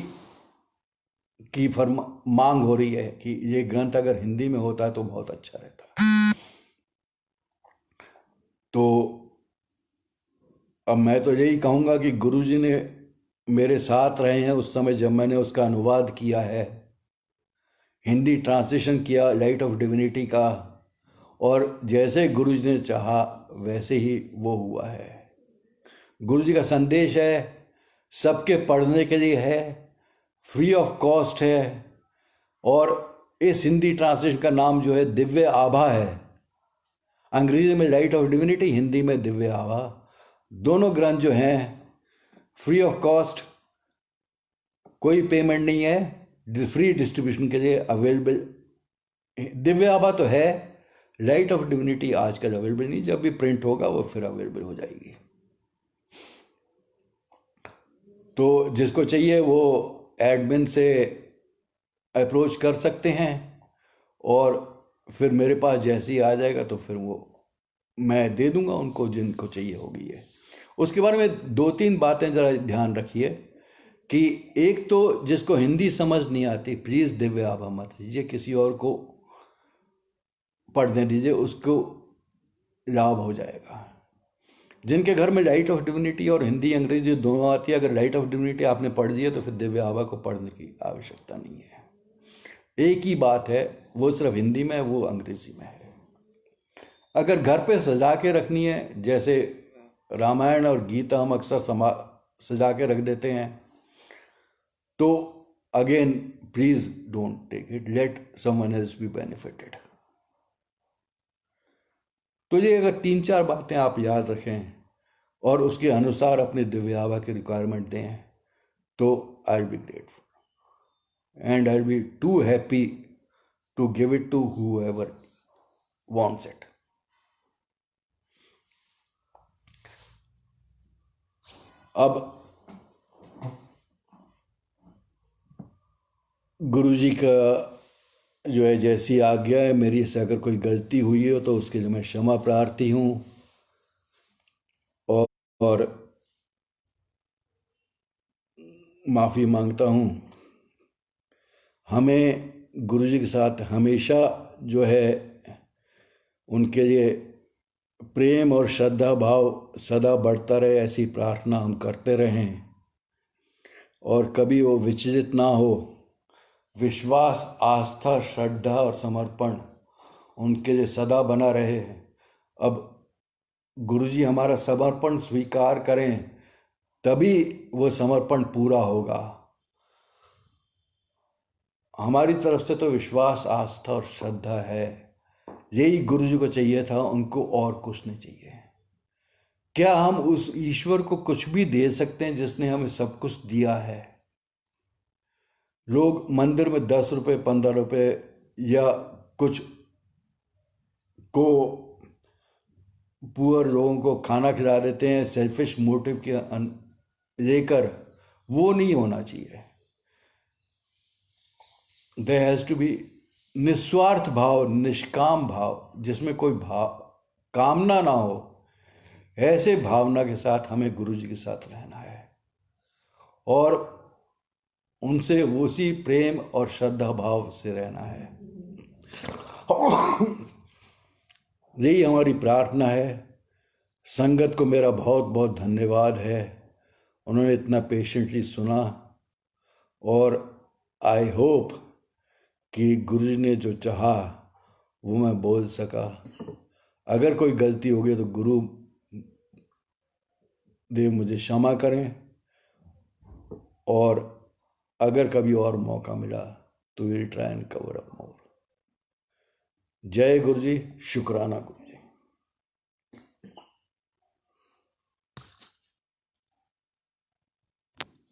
की मांग हो रही है कि ये ग्रंथ अगर हिंदी में होता है तो बहुत अच्छा रहता। तो अब मैं तो यही कहूँगा कि गुरुजी ने मेरे साथ रहे हैं उस समय जब मैंने उसका अनुवाद किया है, हिंदी ट्रांसलेशन किया लाइट ऑफ डिविनिटी का, और जैसे गुरुजी ने चाहा वैसे ही वो हुआ है। गुरुजी का संदेश है, सबके पढ़ने के लिए है, फ्री ऑफ कॉस्ट है, और इस हिंदी ट्रांसलेशन का नाम जो है दिव्य आभा है। अंग्रेजी में लाइट ऑफ डिविनिटी, हिंदी में दिव्य आभा। दोनों ग्रंथ जो हैं फ्री ऑफ कॉस्ट, कोई पेमेंट नहीं है, फ्री डिस्ट्रीब्यूशन के लिए अवेलेबल। दिव्य आभा तो है, लाइट ऑफ डिविनिटी आजकल अवेलेबल नहीं, जब भी प्रिंट होगा वो फिर अवेलेबल हो जाएगी। तो जिसको चाहिए वो एडमिन से अप्रोच कर सकते हैं, और फिर मेरे पास जैसे ही आ जाएगा तो फिर वो मैं दे दूंगा उनको जिनको चाहिए होगी। है उसके बारे में 2-3 बातें ज़रा ध्यान रखिए कि एक तो जिसको हिंदी समझ नहीं आती प्लीज़ दिव्य आभा मत दीजिए, किसी और को पढ़ने दीजिए, उसको लाभ हो जाएगा। जिनके घर में लाइट ऑफ डिविनिटी और हिंदी अंग्रेजी दोनों आती है, अगर लाइट ऑफ डिविनिटी आपने पढ़ दी है तो फिर दिव्य आभा को पढ़ने की आवश्यकता नहीं है। एक ही बात है, वो सिर्फ हिंदी में है, वो अंग्रेजी में है। अगर घर पे सजा के रखनी है, जैसे रामायण और गीता हम अक्सर सजा के रख देते हैं, तो again please don't take it, let someone else be benefited. तो ये अगर 3-4 बातें आप याद रखें और उसके अनुसार अपने दिव्य आभा की रिक्वायरमेंट दें, तो I will be grateful and I will be too happy to give it to whoever wants it. अब गुरुजी का जो है जैसी आज्ञा है, मेरी से अगर कोई गलती हुई हो तो उसके लिए मैं क्षमा प्रार्थी हूँ, और माफ़ी मांगता हूँ। हमें गुरुजी के साथ हमेशा जो है उनके लिए प्रेम और श्रद्धा भाव सदा बढ़ता रहे, ऐसी प्रार्थना हम करते रहें, और कभी वो विचलित ना हो। विश्वास, आस्था, श्रद्धा और समर्पण उनके लिए सदा बना रहे। अब गुरुजी हमारा समर्पण स्वीकार करें तभी वो समर्पण पूरा होगा। हमारी तरफ से तो विश्वास, आस्था और श्रद्धा है, यही गुरुजी को चाहिए था, उनको और कुछ नहीं चाहिए। क्या हम उस ईश्वर को कुछ भी दे सकते हैं जिसने हमें सब कुछ दिया है? लोग मंदिर में 10 रुपए, 15 रुपए या कुछ को पुअर लोगों को खाना खिला देते हैं सेल्फिश मोटिव के लेकर। वो नहीं होना चाहिए। देयर हैज टू बी निस्वार्थ भाव, निष्काम भाव, जिसमें कोई भाव कामना ना हो। ऐसे भावना के साथ हमें गुरुजी के साथ रहना है, और उनसे उसी प्रेम और श्रद्धा भाव से रहना है। यही हमारी प्रार्थना है। संगत को मेरा बहुत बहुत धन्यवाद है, उन्होंने इतना पेशेंटली सुना, और आई होप कि गुरुजी ने जो चाहा वो मैं बोल सका। अगर कोई गलती हो गई तो गुरु देव मुझे क्षमा करें, और अगर कभी और मौका मिला तो will try and cover up more. जय गुरुजी, शुक्राना गुरु।